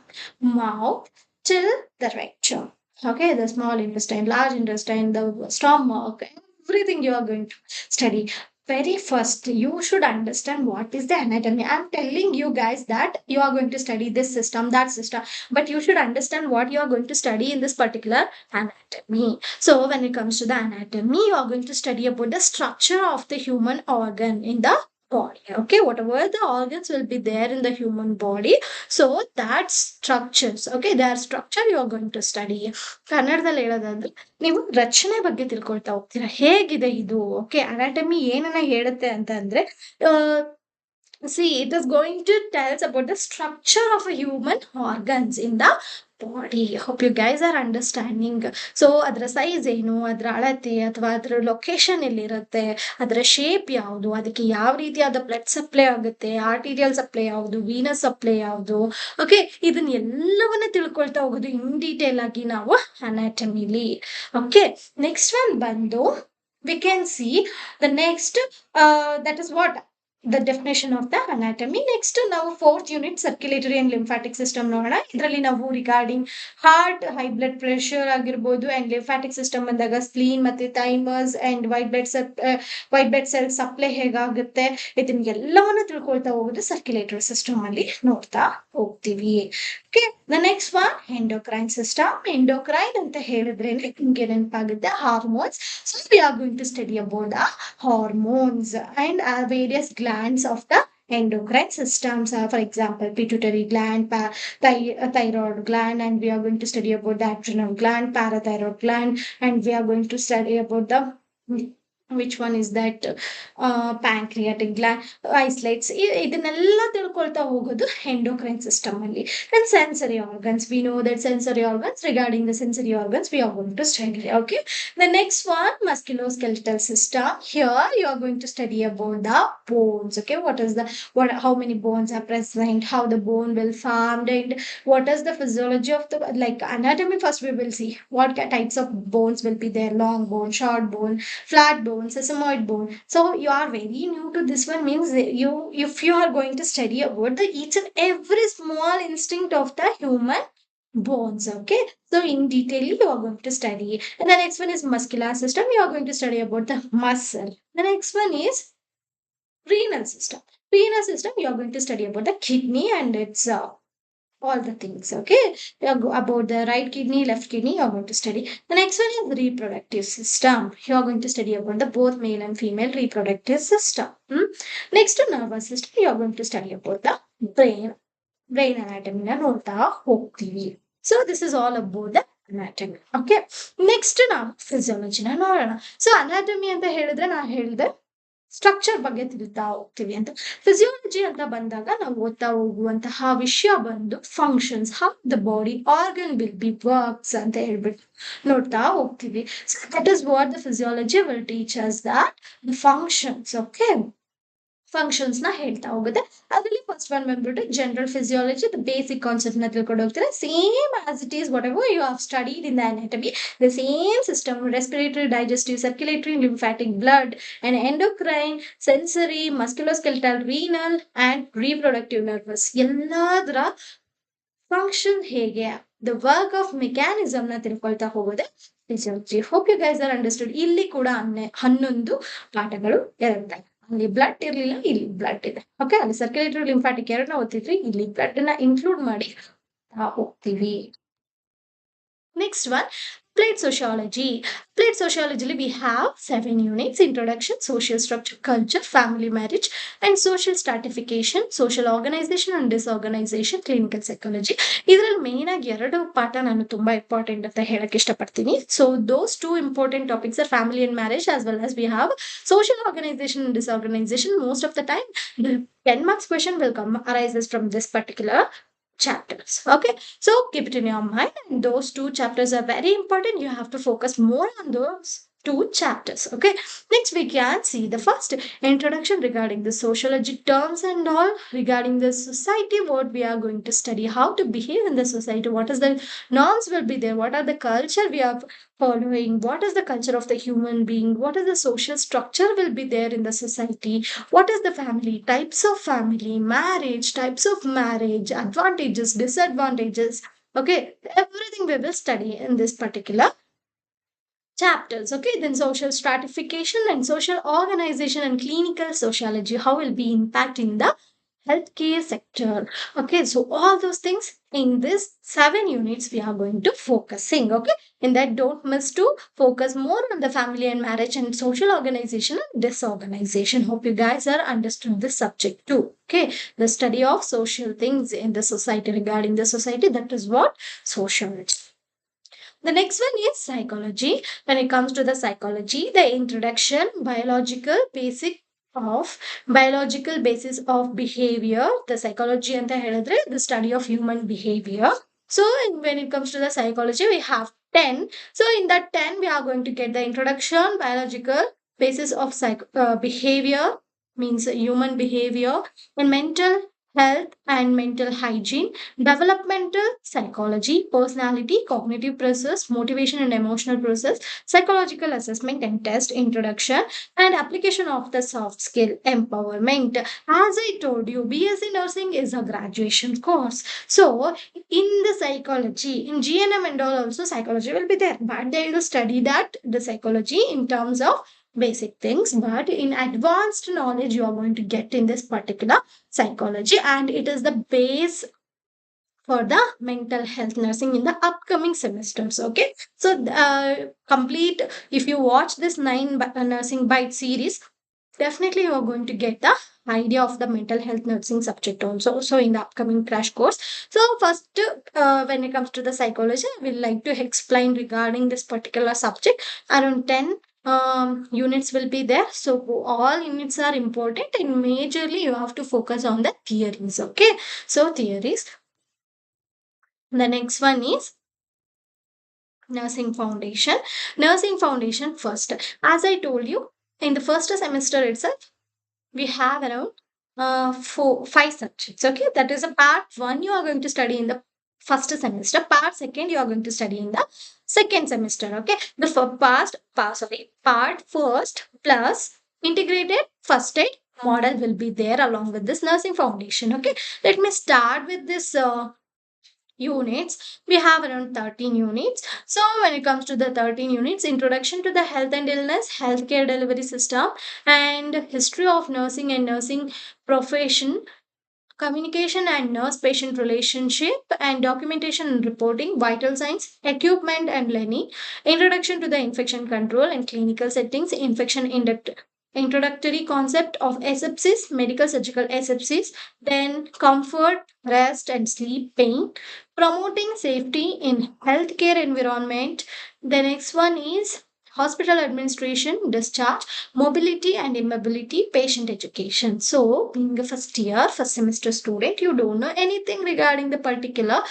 mouth till the rectum. Okay, the small intestine, large intestine, the stomach, everything you are going to study. Very first, you should understand what is the anatomy. I'm telling you guys that you are going to study this system, that system, but you should understand what you are going to study in this particular anatomy. So when it comes to the anatomy, you are going to study about the structure of the human organ in the body. Okay, whatever the organs will be there in the human body, so that structures, okay, their structure you are going to study. ಕನ್ನಡದಲ್ಲಿ ಹೇಳೋದಾದ್ರೆ ನೀವು ರಚನೆ ಬಗ್ಗೆ ತಿಳ್ಕೊಳ್ತಾ ಹೋಗ್ತೀರಾ, ಹೇಗಿದೆ ಇದು. Okay, anatomy ಏನನ್ನ ಹೇಳುತ್ತೆ ಅಂತ ಅಂದ್ರೆ, see, it is going to tell us about the structure of a human organs in the body. Hope you guys are understanding. So ಅದರ ಸೈಜ್ ಏನು, ಅದರ ಅಳತೆ ಅಥವಾ ಅದರ ಲೊಕೇಶನ್ ಎಲ್ಲಿರುತ್ತೆ, ಅದರ ಶೇಪ್ ಯಾವುದು, ಅದಕ್ಕೆ ಯಾವ ರೀತಿಯಾದ ಬ್ಲಡ್ ಸಪ್ಲೈ ಆಗುತ್ತೆ, ಆರ್ಟೀರಿಯಲ್ ಸಪ್ಲೈ ಯಾವುದು, ವೀನಸ್ ಸಪ್ಲೈ ಯಾವುದು. ಓಕೆ, ಇದನ್ನ ಎಲ್ಲವನ್ನ ತಿಳ್ಕೊಳ್ತಾ ಹೋಗೋದು ಇನ್ ಡೀಟೇಲ್ ಆಗಿ ನಾವು ಅನಾಟಮಿಲಿ. ಓಕೆ, ನೆಕ್ಸ್ಟ್ ಒನ್ ಬಂದು we can see the next, that is what the definition of the anatomy. Next ನಾವು fourth unit, circulatory and lymphatic system ನೋಡೋಣ. ಇದರಲ್ಲಿ ನಾವು regarding heart, high blood pressure ಆಗಿರ್ಬೋದು, ಅಂಡ್ ಲಿಂಫಾಟಿಕ್ ಸಿಸ್ಟಮ್ ಬಂದಾಗ spleen ಮತ್ತೆ thymus and white blood cell supply ಹೇಗಾಗುತ್ತೆ, ಇದನ್ನ ಎಲ್ಲವನ್ನ ತಿಳ್ಕೊಳ್ತಾ ಹೋಗೋದು ಸರ್ಕ್ಯುಲೇಟರಿ ಸಿಸ್ಟಮ್ ಅಲ್ಲಿ ನೋಡ್ತಾ ಹೋಗ್ತೀವಿ. Okay, the next one endocrine system. Endocrine ಅಂತ ಹೇಳಿದ್ರೆ ನಿಮ್ಗೆ ನೆನಪಾಗುತ್ತೆ hormones. So we are going to study about the hormones and various glands of the endocrine systems. For example, pituitary gland, thyroid gland, and we are going to study about the adrenal gland, parathyroid gland, and we are going to study about the which one is that pancreatic gland, isolates. ಇದನ್ನೆಲ್ಲ ತಿಳ್ಕೊಳ್ತಾ ಹೋಗೋದು endocrine system ಅಲ್ಲಿ. And sensory organs, we know that sensory organs, regarding the sensory organs we are going to study. Okay, the next one, musculoskeletal system. Here you are going to study about the bones. Okay, how many bones are present, how the bone will formed, and what is the physiology of the, like anatomy. First we will see what types of bones will be there: long bone, short bone, flat bone, sesamoid bone. So you are very new to this one, means if you are going to study about the each and every small instinct of the human bones. Okay, so in detail you are going to study. And the next one is muscular system. You are going to study about the muscle. The next one is renal system. Renal system, you are going to study about the kidney and its all the things. Okay, about the right kidney, left kidney, you're going to study. The next one is reproductive system. You're going to study about the both male and female reproductive system. Next, nervous system. You're going to study about the brain anatomy ನೋಡ್ತಾ ಹೋಗ್ತೀವಿ. So this is all about the anatomy. Okay, next ನಾವು physiology ನೋಡೋಣ. So anatomy ಅಂತ ಹೇಳಿದ್ರೆ ನಾ ಹೇಳಿದೆ structure ಬಗ್ಗೆ ತಿಳಿತಾ ಹೋಗ್ತೀವಿ ಅಂತ. ಫಿಸಿಯಾಲಜಿ ಅಂತ ಬಂದಾಗ ನಾವು ಓದ್ತಾ ಹೋಗುವಂತಹ ವಿಷಯ ಬಂದು functions, how the body organ will be works ಅಂತ ಹೇಳ್ಬಿಟ್ಟು ನೋಡ್ತಾ ಹೋಗ್ತೀವಿ. So that is what the physiology will teach us that the functions. Okay, functions ನ ಹೇಳ್ತಾ ಹೋಗುತ್ತೆ. ಅದರಲ್ಲಿ ಫಸ್ಟ್ ಒನ್ ಬಂದ್ಬಿಟ್ಟು general physiology, the basic concept ನ ತಿಳ್ಕೊಂಡು ಹೋಗ್ತಾರೆ. Same as it is whatever you have studied in the anatomy, the same system: respiratory, digestive, circulatory, lymphatic, blood and endocrine, sensory, musculoskeletal, renal and reproductive nervous. ಎಲ್ಲದರ function ಹೇಗೆ, the work of mechanism ನ ತಿಳ್ಕೊಳ್ತಾ ಹೋಗೋದೆ physiology. Hope you guys are understood. ಇಲ್ಲಿ ಕೂಡ 11 ಪಾಠಗಳು ಇರುತ್ತೆ. ಅಲ್ಲಿ ಬ್ಲಡ್ ಇರ್ಲಿಲ್ಲ, ಇಲ್ಲಿ ಬ್ಲಡ್ ಇದೆ. ಓಕೆ, ಅಲ್ಲಿ ಸರ್ಕ್ಯುಲೇಟರಿ ಲಿಂಫಾಟಿಕ್ ಎರಡನ್ನ ಓದ್ತಿದ್ರಿ, ಇಲ್ಲಿ ಬ್ಲಡ್ ನ ಇನ್ಕ್ಲೂಡ್ ಮಾಡಿ ಹೋಗ್ತೀವಿ. Next one, applied sociology. Applied sociology, we have 7 units: introduction, social structure, culture, family, marriage and social stratification, social organization and disorganization, clinical psychology. ಇದರಲ್ಲಿ ಮೇನ್ ಆಗಿ 2 ಪಾಠ ನಾನು ತುಂಬಾ ಇಂಪಾರ್ಟೆಂಟ್ ಅಂತ ಹೇಳಕ್ ಇಷ್ಟಪಡ್ತೀನಿ. So those 2 important topics are family and marriage, as well as we have social organization and disorganization. Most of the time the 10 marks question will come arises from this particular chapters. Okay, so keep it in your mind, and those 2 chapters are very important. You have to focus more on those 2 chapters. Okay, next we can see the first introduction regarding the sociology terms and all, regarding the society, what we are going to study, how to behave in the society, what is the norms will be there, what are the culture we are following, what is the culture of the human being, what is the social structure will be there in the society, what is the family, types of family, marriage, types of marriage, advantages, disadvantages. Okay, everything we will study in this particular chapters. Okay, then social stratification and social organization and clinical sociology, how will be impacting the healthcare sector. Okay, so all those things in this 7 units we are going to focusing. Okay, in that don't miss to focus more on the family and marriage and social organization and disorganization. Hope you guys are understood this subject too. Okay, the study of social things in the society, regarding the society, that is what sociology. The next one is psychology. When it comes to the psychology, the introduction, biological basis of behavior, the psychology anta ಹೇಳಿದ್ರೆ the study of human behavior. So when it comes to the psychology, we have 10. So in that 10 we are going to get the introduction, biological basis of behavior, means human behavior, and mental health and mental hygiene, developmental psychology, personality, cognitive process, motivation and emotional process, psychological assessment and test, introduction and application of the soft skill, empowerment. As I told you, BSc nursing is a graduation course. So in the psychology, in GNM and all also psychology will be there, but they will study that the psychology in terms of basic things, but in advanced knowledge you are going to get in this particular psychology, and it is the base for the mental health nursing in the upcoming semesters. Okay, so complete, if you watch this 9 nursing bite series, definitely you are going to get the idea of the mental health nursing subject also, so in the upcoming crash course. So first, when it comes to the psychology, I will like to explain regarding this particular subject. Around 10 units will be there, so all units are important, and majorly you have to focus on the theories. Okay, so theories. The next one is nursing foundation. Nursing foundation first, as I told you, in the first semester itself we have around 5 subjects. Okay, that is a part 1 you are going to study in the first semester, part 2 you are going to study in the second semester. Okay, the part first plus integrated first aid model will be there along with this nursing foundation. Okay, let me start with this units. We have around 13 units. So when it comes to the 13 units, introduction to the health and illness, healthcare delivery system and history of nursing and nursing profession, communication and nurse patient relationship, and documentation and reporting, vital signs, equipment and learning, introduction to the infection control and clinical settings, introductory concept of asepsis, medical surgical asepsis, then comfort, rest and sleep, pain, promoting safety in healthcare environment. The next one is hospital administration, discharge, mobility and immobility, patient education. So, being a first year, first semester student, you don't know anything regarding the particular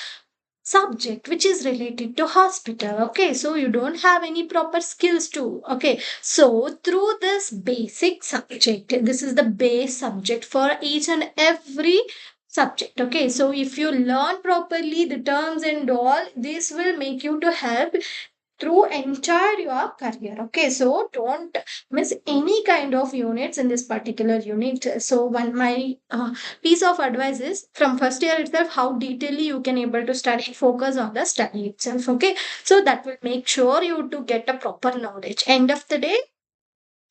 subject which is related to hospital. Okay, so you don't have any proper skills too. Okay, so through this basic subject, this is the base subject for each and every subject. Okay, so if you learn properly the terms and all, this will make you to help through entire your career. Okay, so don't miss any kind of units in this particular unit. So one my piece of advice is from first year itself how detailedly you can able to study, focus on the study itself. Okay, so that will make sure you to get a proper knowledge. End of the day,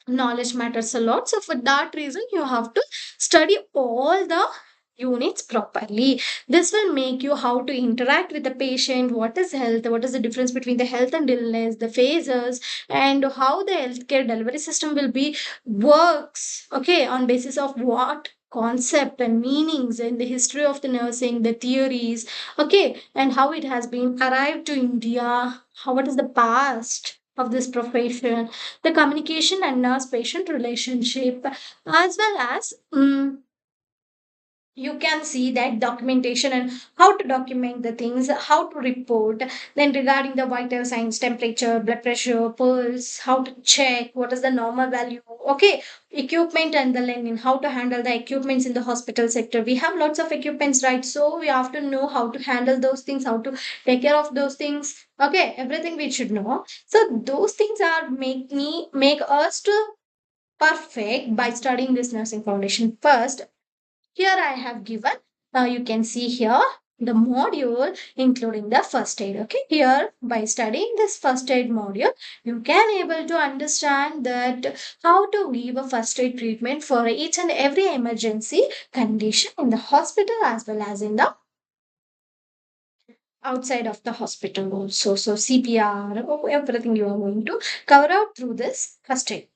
knowledge matters a lot, so for that reason you have to study all the units properly. This will make you how to interact with the patient, what is health, what is the difference between the health and illness, the phases, and how the healthcare delivery system will be works. Okay, on basis of what concept and meanings and the history of the nursing, the theories. Okay, and how it has been arrived to India, how what is the past of this profession, the communication and nurse patient relationship, as well as you can see that documentation and how to document the things, how to report, then regarding the vital signs, temperature, blood pressure, pulse, how to check what is the normal value. Okay, equipment and the linen, how to handle the equipments in the hospital sector. We have lots of equipments, right? So we have to know how to handle those things, how to take care of those things. Okay, everything we should know. So those things are make us to perfect by studying this nursing foundation. First, here I have given, you can see here the module including the first aid. Okay, here by studying this first aid module, you can able to understand that how to give a first aid treatment for each and every emergency condition in the hospital as well as in the outside of the hospital also. So CPR, everything you are going to cover out through this first aid.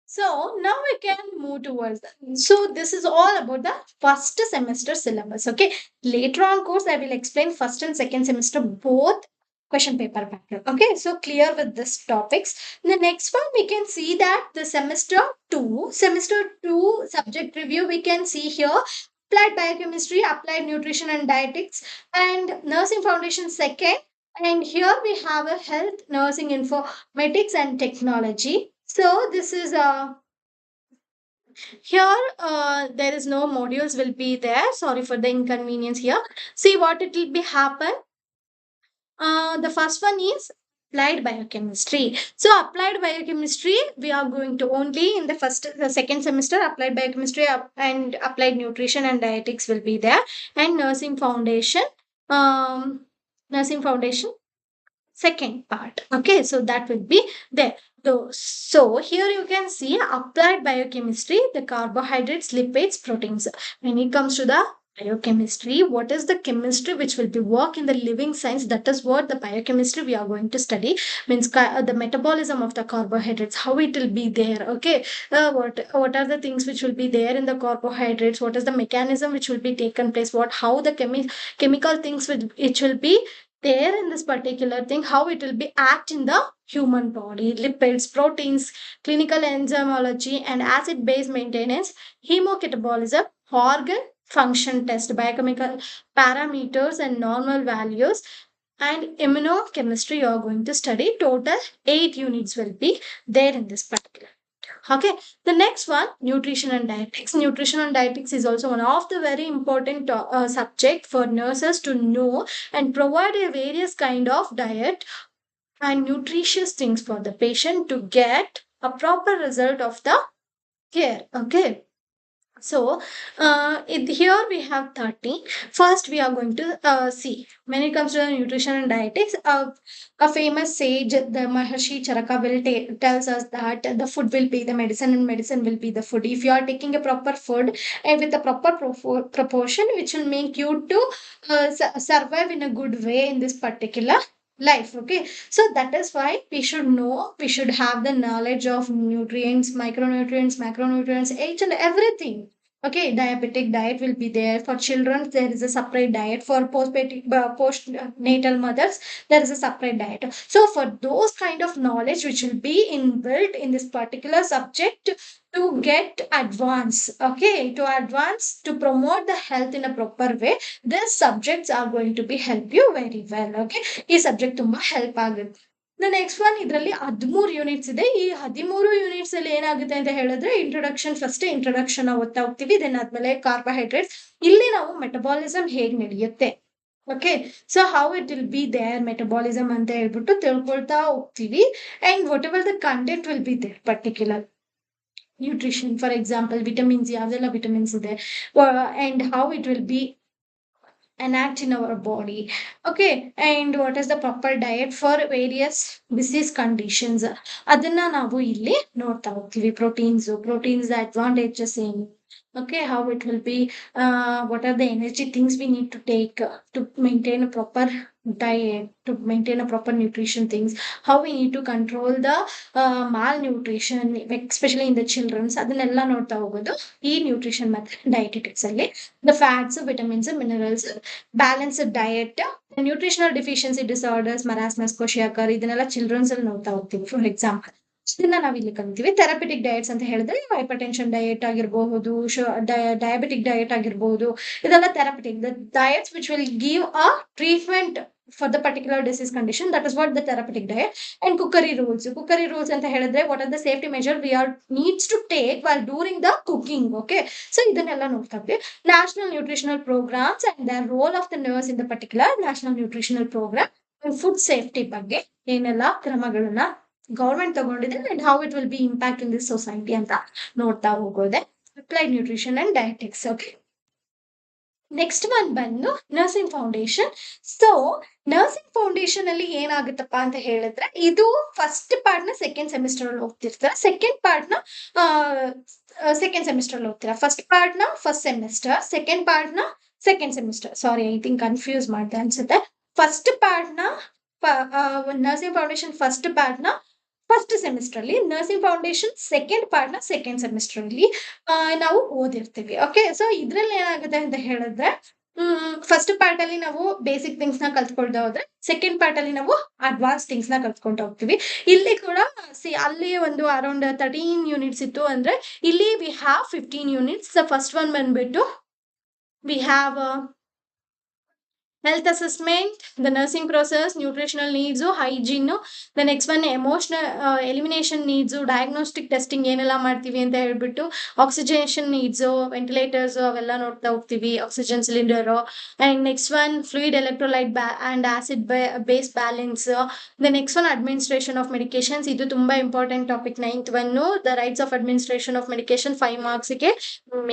So now we can move towards that. So this is all about the first semester syllabus. Okay. Later on course, I will explain first and second semester both question paper pattern. Okay. So clear with this topics. The next one we can see that the semester two subject review we can see here applied biochemistry, applied nutrition and dietetics, and nursing foundation second. And here we have a health nursing informatics and technology. So this is here there is no modules will be there. Sorry for the inconvenience here. See what it will be happen. The first one is applied biochemistry. So applied biochemistry, we are going to only in the second semester applied biochemistry and applied nutrition and dietetics will be there, and nursing foundation. Nursing foundation second part. Okay, so that will be there. So here you can see applied biochemistry, the carbohydrates, lipids, proteins. When it comes to the biochemistry, what is the chemistry which will be work in the living science? That is what the biochemistry we are going to study. Means the metabolism of the carbohydrates, how it will be there. Okay, what are the things which will be there in the carbohydrates? What is the mechanism which will be taken place? What how the chemical things which will be there in this particular thing, how it will be act in the human body, lipids, proteins, clinical enzymology and acid base maintenance, hemocatabolism, organ function test, biochemical parameters and normal values, and immunochemistry you are going to study. Total 8 units will be there in this particular. Okay, the next one, nutrition and dietetics. Nutrition and dietetics is also one of the very important subject for nurses to know and provide a various kind of diet and nutritious things for the patient to get a proper result of the care. Okay, So, here we have 30. First, we are going to see when it comes to the nutrition and dietetics. A famous sage, the Maharshi Charaka, will tells us that the food will be the medicine and medicine will be the food. If you are taking a proper food and with a proper proportion, which will make you to survive in a good way in this particular life. Okay, so that is why we should know, we should have the knowledge of nutrients, micronutrients, macronutrients, each and everything. Okay, diabetic diet will be there for children. There is a separate diet for postnatal mothers. There is a separate diet. So for those kind of knowledge which will be inbuilt in this particular subject to get advance, okay, to advance to promote the health in a proper way, these subjects are going to be help you very well. Okay, ಈ subject ತುಂಬಾ help ಆಗುತ್ತೆ. Next one, ಇದರಲ್ಲಿ 13 units ಇದೆ. ಈ 13 units ಅಲ್ಲಿ ಏನಾಗುತ್ತೆ ಅಂತ ಹೇಳಿದ್ರೆ, ಇಂಟ್ರೊಡಕ್ಷನ್, ಫಸ್ಟ್ ಇಂಟ್ರೊಡಕ್ಷನ್ ಓದ್ತಾ ಹೋಗ್ತೀವಿ. ದೆನ್ ಆದ್ಮೇಲೆ ಕಾರ್ಬೋಹೈಡ್ರೇಟ್ಸ್. ಇಲ್ಲಿ ನಾವು ಮೆಟಬಾಲಿಸಮ್ ಹೇಗ್ ನಡೆಯುತ್ತೆ, okay, so how it will be there metabolism ಅಂತ ಹೇಳ್ಬಿಟ್ಟು ತಿಳ್ಕೊಳ್ತಾ ಹೋಗ್ತೀವಿ. And whatever the content will be there particular nutrition, for example vitamins, ಯಾವ್ದೆಲ್ಲ ವಿಟಮಿನ್ಸ್ ಇದೆ, and how it will be enact in our body. Okay, and what is the proper diet for various disease conditions, ಅದನ್ನ ನಾವು ಇಲ್ಲಿ ನೋಡ್ತಾ ಹೋಗ್ತೀವಿ. Proteins advantages ಏನು, okay, how it will be, what are the energy things we need to take to maintain a proper diet, to maintain a proper nutrition things, how we need to control the malnutrition, especially in the children's, ಅದನ್ನೆಲ್ಲ ನೋಡ್ತಾ ಹೋಗೋದು ಈ nutrition ಮತ್ತೆ dietetics ಅಲ್ಲಿ. the fats, vitamins, minerals, balanced diet, nutritional deficiency disorders, marasmus, kwashiorkor, ಇದನ್ನೆಲ್ಲ childrens ಅಲ್ಲಿ ನೋಡ್ತಾ ಹೋಗ್ತೀವಿ. ಫಾರ್ ಎಕ್ಸಾಂಪಲ್, ಇದನ್ನ ನಾವು ಇಲ್ಲಿ ಕಲಿತೀವಿ. ಥೆರಪಿಟಿಕ್ ಡಯಟ್ಸ್ ಅಂತ ಹೇಳಿದ್ರೆ ಹೈಪರ್ ಟೆನ್ಷನ್ ಡಯಟ್ ಆಗಿರಬಹುದು, ಡಯಾಬಿಟಿಕ್ ಡಯಟ್ ಆಗಿರಬಹುದು, ಇದೆಲ್ಲ therapeutic, the diets which will give a treatment for the particular disease condition. That is what the therapeutic diet. And cookery rules ಅಂತ ಹೇಳಿದ್ರೆ, what are the safety measure we are needs to take while during the cooking. Okay, so ಇದನ್ನೆಲ್ಲ ನೋಡ್ತಾ ಇದ್ವಿ. national nutritional programs and the role of the nurse in the particular national nutritional program. Food safety ಬಗ್ಗೆ ಏನೆಲ್ಲ ಕ್ರಮಗಳನ್ನ government ತಗೊಂಡಿದೆ and how it will be impact in this society ಅಂತ ನೋಡ್ತಾ ಹೋಗೋದೆ applied nutrition and dietetics. Okay, next one ಬಂದು nursing foundation. So nursing foundation ಅಲ್ಲಿ ಏನಾಗುತ್ತಪ್ಪ ಅಂತ ಹೇಳಿದ್ರೆ, ಇದು ಫಸ್ಟ್ ಪಾರ್ಟ್ ನ ಸೆಕೆಂಡ್ ಸೆಮಿಸ್ಟರ್ ಅಲ್ಲಿ ಹೋಗ್ತಿರ್ತಾರೆ, ಸೆಕೆಂಡ್ ಪಾರ್ಟ್ ನ ಸೆಕೆಂಡ್ ಸೆಮಿಸ್ಟರ್ ಅಲ್ಲಿ ಹೋಗ್ತೀರಾ. ಫಸ್ಟ್ ಪಾರ್ಟ್ ನ ಫಸ್ಟ್ ಸೆಮಿಸ್ಟರ್, ಸೆಕೆಂಡ್ ಪಾರ್ಟ್ ನ second semester. Sorry, I think confuse ಮಾಡಿದೆ ಅನ್ಸುತ್ತೆ. ಫಸ್ಟ್ ಪಾರ್ಟ್ ನ ನರ್ಸಿಂಗ್ ಫೌಂಡೇಶನ್ ಫಸ್ಟ್ ಪಾರ್ಟ್ ನ ಫಸ್ಟ್ ಸೆಮಿಸ್ಟರ್ ಅಲ್ಲಿ, ನರ್ಸಿಂಗ್ ಫೌಂಡೇಶನ್ ಸೆಕೆಂಡ್ ಪಾರ್ಟ್ ನ ಸೆಕೆಂಡ್ ಸೆಮಿಸ್ಟರ್ ಅಲ್ಲಿ ನಾವು ಓದಿರ್ತೀವಿ. ಓಕೆ, ಸೊ ಇದ್ರಲ್ಲಿ ಏನಾಗುತ್ತೆ ಅಂತ ಹೇಳಿದ್ರೆ, ಫಸ್ಟ್ ಪಾರ್ಟ್ ಅಲ್ಲಿ ನಾವು ಬೇಸಿಕ್ ಥಿಂಗ್ಸ್ ನ ಕಲ್ತ್ಕೊಳ್ತಾ ಹೋದ್ರೆ, ಸೆಕೆಂಡ್ ಪಾರ್ಟ್ ಅಲ್ಲಿ ನಾವು ಅಡ್ವಾನ್ಸ್ ಥಿಂಗ್ಸ್ ನ ಕಲ್ತ್ಕೊಂತ ಹೋಗ್ತೀವಿ. ಇಲ್ಲಿ ಕೂಡ ಅಲ್ಲಿ ಒಂದು ಅರೌಂಡ್ 13 ಯೂನಿಟ್ಸ್ ಇತ್ತು ಅಂದ್ರೆ, ಇಲ್ಲಿ we have 15 units. First one ಬಂದ್ಬಿಟ್ಟು we have health assessment, the nursing process, nutritional needs, hygiene. The next one emotional elimination needs, diagnostic testing ಏನೆಲ್ಲ ಮಾಡ್ತೀವಿ ಅಂತ ಹೇಳ್ಬಿಟ್ಟು, ಆಕ್ಸಿಜನೇಷನ್ ನೀಡ್ಸ್, ವೆಂಟಿಲೇಟರ್ಸ್ ಅವೆಲ್ಲ ನೋಡ್ತಾ ಹೋಗ್ತೀವಿ, oxygen cylinder. And next one fluid electrolyte and acid base balance. The next one administration of medications, ಇದು ತುಂಬಾ important topic. 9th one the rights of administration of medication, 5 ಮಾರ್ಕ್ಸ್ಗೆ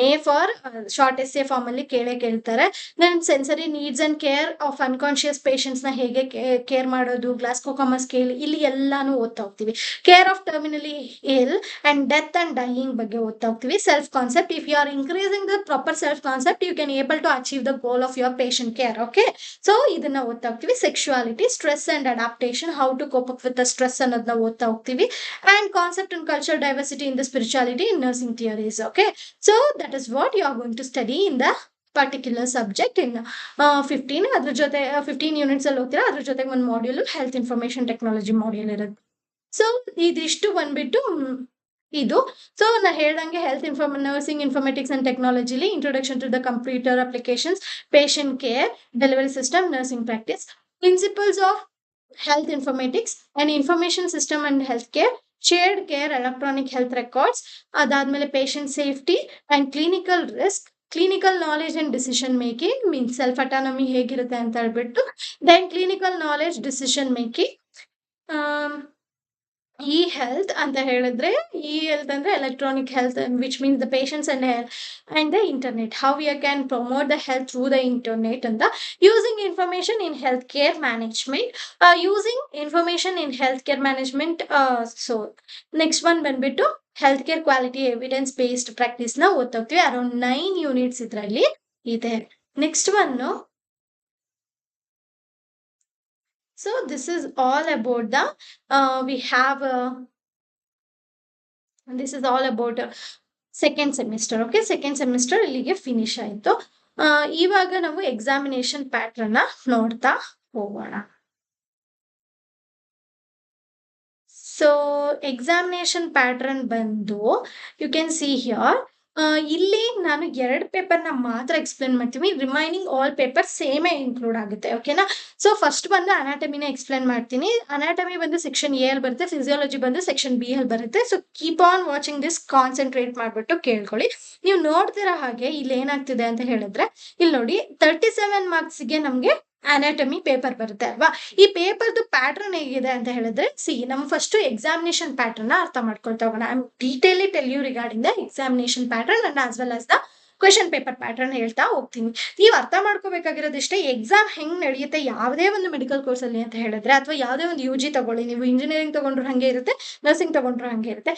may for short essay form ಅಲ್ಲಿ ಕೇಳ್ತಾರೆ. Then sensory needs and care of unconscious patients ನ ಹೇಗೆ care ಮಾಡೋದು, ಗ್ಲಾಸ್ಕೋಕಾಮ scale, ಇಲ್ಲಿ ಎಲ್ಲಾನು ಓದ್ತಾ ಹೋಗ್ತೀವಿ. Care of terminally ill and death and dying ಬಗ್ಗೆ ಓದ್ತಾ ಹೋಗ್ತೀವಿ. Self concept, if you are increasing the proper self concept, you can able to achieve the goal of your patient care. Okay, so ಇದನ್ನ ಓದ್ತಾ ಹೋಗ್ತೀವಿ. Sexuality, stress and adaptation, how to cope up with the stress ಅನ್ನೋದನ್ನ ಓದ್ತಾ ಹೋಗ್ತೀವಿ. And concept and culture diversity in the spirituality in nursing theories. Okay, so that is what you are going to study in the particular subject in 15. ಅದ್ರ ಜೊತೆ 15 units ಅಲ್ಲಿ ಹೋಗ್ತೀರಾ, ಅದ್ರ ಜೊತೆಗೆ ಒಂದು module health information technology module ಇರುತ್ತೆ. So ಇದಿಷ್ಟು ಬಂದ್ಬಿಟ್ಟು ಇದು. ಸೊ ನಾ ಹೇಳ್ದಂಗೆ ನರ್ಸಿಂಗ್ ಇನ್ಫಾರ್ಮೆಟಿಕ್ಸ್ ಅಂಡ್ ಟೆಕ್ನಾಲಜಿಲಿ introduction to the computer applications, patient care, delivery system, nursing practice, principles of health informatics and information system and health care, shared care, electronic health records, ಅದಾದ್ಮೇಲೆ patient safety and clinical risk, clinical knowledge and decision making, means self autonomy ಹೇಗಿರುತ್ತೆ ಅಂತ ಹೇಳ್ಬಿಟ್ಟು, then clinical knowledge, decision making, E-health ಅಂತ ಹೇಳಿದ್ರೆ, E-health ಅಂದ್ರೆ electronic health, which means the patients and the internet. How we can promote the health through the internet and the using information in healthcare management. Using information in healthcare management. So next one ಬಂದ್ಬಿಟ್ಟು healthcare quality evidence based practice ನ ಓದ್ತೋಗ್ತೀವಿ. Around 9 units ಇದರಲ್ಲಿ ಇದೆ. Next one, so this is all about the we have this is all about second semester. Okay, second semester ಇಲ್ಲಿಗೆ finish ಆಯಿತು. ಇವಾಗ ನಾವು examination ಪ್ಯಾಟ್ರನ್ನ ನೋಡ್ತಾ ಹೋಗೋಣ. ಸೊ ಎಕ್ಸಾಮಿನೇಷನ್ ಪ್ಯಾಟ್ರನ್ ಬಂದು ಯು ಕ್ಯಾನ್ ಸಿ ಹಿಯರ್. ಇಲ್ಲಿ ನಾನು 2 ಪೇಪರ್ನ ಮಾತ್ರ ಎಕ್ಸ್ಪ್ಲೇನ್ ಮಾಡ್ತೀವಿ. ರಿಮೈನಿಂಗ್ ಆಲ್ ಪೇಪರ್ ಸೇಮೇ ಇನ್ಕ್ಲೂಡ್ ಆಗುತ್ತೆ. ಓಕೆನಾ? ಸೊ ಫಸ್ಟ್ ಬಂದು ಅನಾಟಮಿನ ಎಕ್ಸ್ಪ್ಲೇನ್ ಮಾಡ್ತೀನಿ. ಅನಾಟಮಿ ಬಂದು ಸೆಕ್ಷನ್ ಎ ಅಲ್ಲಿ ಬರುತ್ತೆ, ಫಿಸಿಯಾಲಜಿ ಬಂದು ಸೆಕ್ಷನ್ ಬಿ ಅಲ್ಲಿ ಬರುತ್ತೆ. So keep on watching this, concentrate ಮಾಡ್ಬಿಟ್ಟು ಕೇಳ್ಕೊಳ್ಳಿ. ನೀವು ನೋಡ್ತಿರೋ ಹಾಗೆ ಇಲ್ಲಿ ಏನಾಗ್ತಿದೆ ಅಂತ ಹೇಳಿದ್ರೆ, ಇಲ್ಲಿ ನೋಡಿ 37 ಮಾರ್ಕ್ಸ್ಗೆ ನಮಗೆ ಅನಾಟಮಿ ಪೇಪರ್ ಬರುತ್ತೆ ಅಲ್ವಾ. ಈ ಪೇಪರ್ದು ಪ್ಯಾಟರ್ನ್ ಹೇಗಿದೆ ಅಂತ ಹೇಳಿದ್ರೆ, ನಮ್ಮ ಫಸ್ಟ್ ಎಕ್ಸಾಮಿನೇಷನ್ ಪ್ಯಾಟರ್ನ್ ಅರ್ಥ ಮಾಡ್ಕೊಳ್ತಾ ಹೋಗೋಣ. ಐ ಆಮ್ ಡೀಟೇಲಿ tell you regarding the examination pattern and as well as the question paper pattern ಹೇಳ್ತಾ ಹೋಗ್ತೀನಿ. ನೀವು ಅರ್ಥ ಮಾಡ್ಕೋಬೇಕಾಗಿರೋದಿಷ್ಟೇ, ಎಕ್ಸಾಮ್ ಹೆಂಗ್ ನಡೆಯುತ್ತೆ ಯಾವುದೇ ಒಂದು ಮೆಡಿಕಲ್ ಕೋರ್ಸ್ ಅಲ್ಲಿ ಅಂತ ಹೇಳಿದ್ರೆ, ಅಥವಾ ಯಾವುದೇ ಒಂದು UG ತಗೊಳ್ಳಿ, ನೀವು ಇಂಜಿನಿಯರಿಂಗ್ ತಗೊಂಡ್ರು ಹಂಗೆ ಇರುತ್ತೆ, ನರ್ಸಿಂಗ್ ತಗೊಂಡ್ರು ಹಂಗೆ ಇರುತ್ತೆ.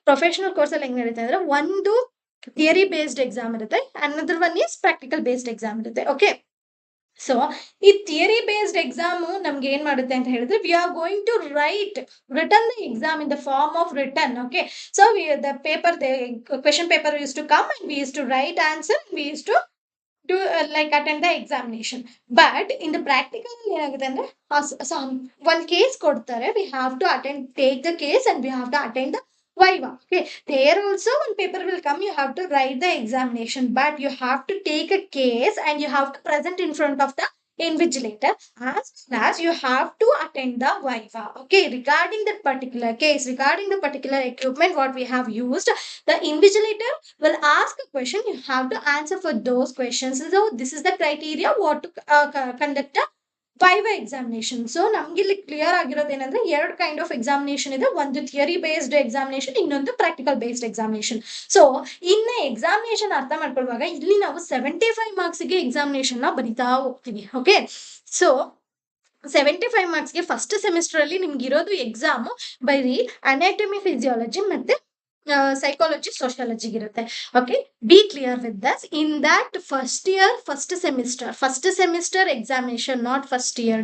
ಪ್ರೊಫೆಷನಲ್ ಕೋರ್ಸ್ ಅಲ್ಲಿ ಹೆಂಗ್ ನಡೆಯುತ್ತೆ ಅಂದ್ರೆ, ಒಂದು ಥಿಯರಿ ಬೇಸ್ಡ್ ಎಕ್ಸಾಮ್ ಇರುತ್ತೆ, ಅನ್ನೋದ್ರ one is practical based exam ಇರುತ್ತೆ. ಓಕೆ, ಸೊ ಈ ಥಿಯರಿ ಬೇಸ್ಡ್ ಎಕ್ಸಾಮ್ ನಮ್ಗೆ ಏನ್ ಮಾಡುತ್ತೆ ಅಂತ ಹೇಳಿದ್ರೆ, we are going to return the exam in the form of return. Okay, so the paper, the question paper use to come and we use to write answer, we use to like attend the examination. But in the practical ಏನಾಗುತ್ತೆ ಅಂದ್ರೆ, one case ಕೊಡ್ತಾರೆ, we have to take the case and we have to attend the viva. Okay, there also one paper will come, you have to write the examination, but you have to take a case and you have to present in front of the invigilator, as well as you have to attend the viva. Okay, regarding that particular case, regarding the particular equipment what we have used, the invigilator will ask a question, you have to answer for those questions. So this is the criteria what to conduct a viva examination. So ನಮ್ಗೆ ಇಲ್ಲಿ clear ಆಗಿರೋದು ಏನಂದ್ರೆ, 2 kind of examination ಇದೆ. ಒಂದು theory based examination, ಇನ್ನೊಂದು practical based examination. So ಇನ್ನ examination ಅರ್ಥ ಮಾಡ್ಕೊಳ್ಳುವಾಗ, ಇಲ್ಲಿ ನಾವು 75 ಮಾರ್ಕ್ಸ್ಗೆ ಎಕ್ಸಾಮಿನೇಷನ್ ನ ಬರಿತಾ ಹೋಗ್ತೀವಿ. ಓಕೆ, ಸೊ 75 ಮಾರ್ಕ್ಸ್ಗೆ ಫಸ್ಟ್ ಸೆಮಿಸ್ಟರ್ ಅಲ್ಲಿ ನಿಮ್ಗೆ ಇರೋದು ಎಕ್ಸಾಮ್ ಬರೀ ಅನಾಟಮಿ, ಫಿಸಿಯಾಲಜಿ ಮತ್ತೆ ಸೈಕಾಲಜಿ, ಸೋಷಿಯಾಲಜಿ ಇರುತ್ತೆ. Okay, be clear with thus. In that first semester examination, not first year,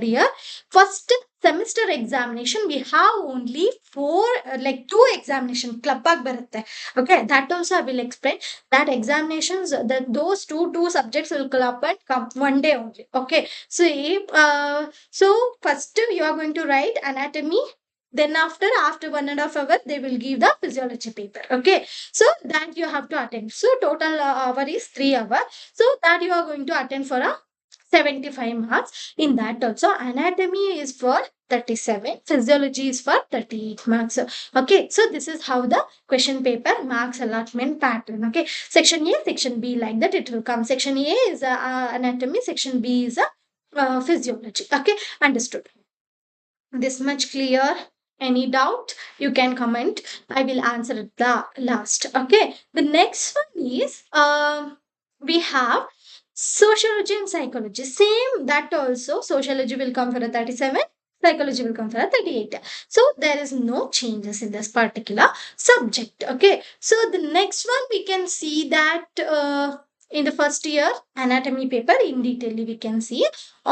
first semester examination we have only 2 examination club ಆಗಿ ಬರುತ್ತೆ. Okay, that also I will explain. that examinations, those two subjects will club and come one day only. Okay, so first you are going to write anatomy, then after 1.5 hours they will give the physiology paper. Okay, so that you have to attend. So total hour is 3 hours, so that you are going to attend for a 75 marks. In that also, anatomy is for 37, physiology is for 38 marks. Okay, so this is how the question paper marks allotment pattern. Okay, section A, section B, like that it will come. Section A is anatomy, section B is physiology. Okay, understood? This much clear? Any doubt you can comment, I will answer at the last. Okay, the next one is we have sociology and psychology. Same, that also sociology will come for a 37, psychology will come for a 38. So there is no changes in this particular subject. Okay, so the next one we can see that in the first year anatomy paper in detail we can see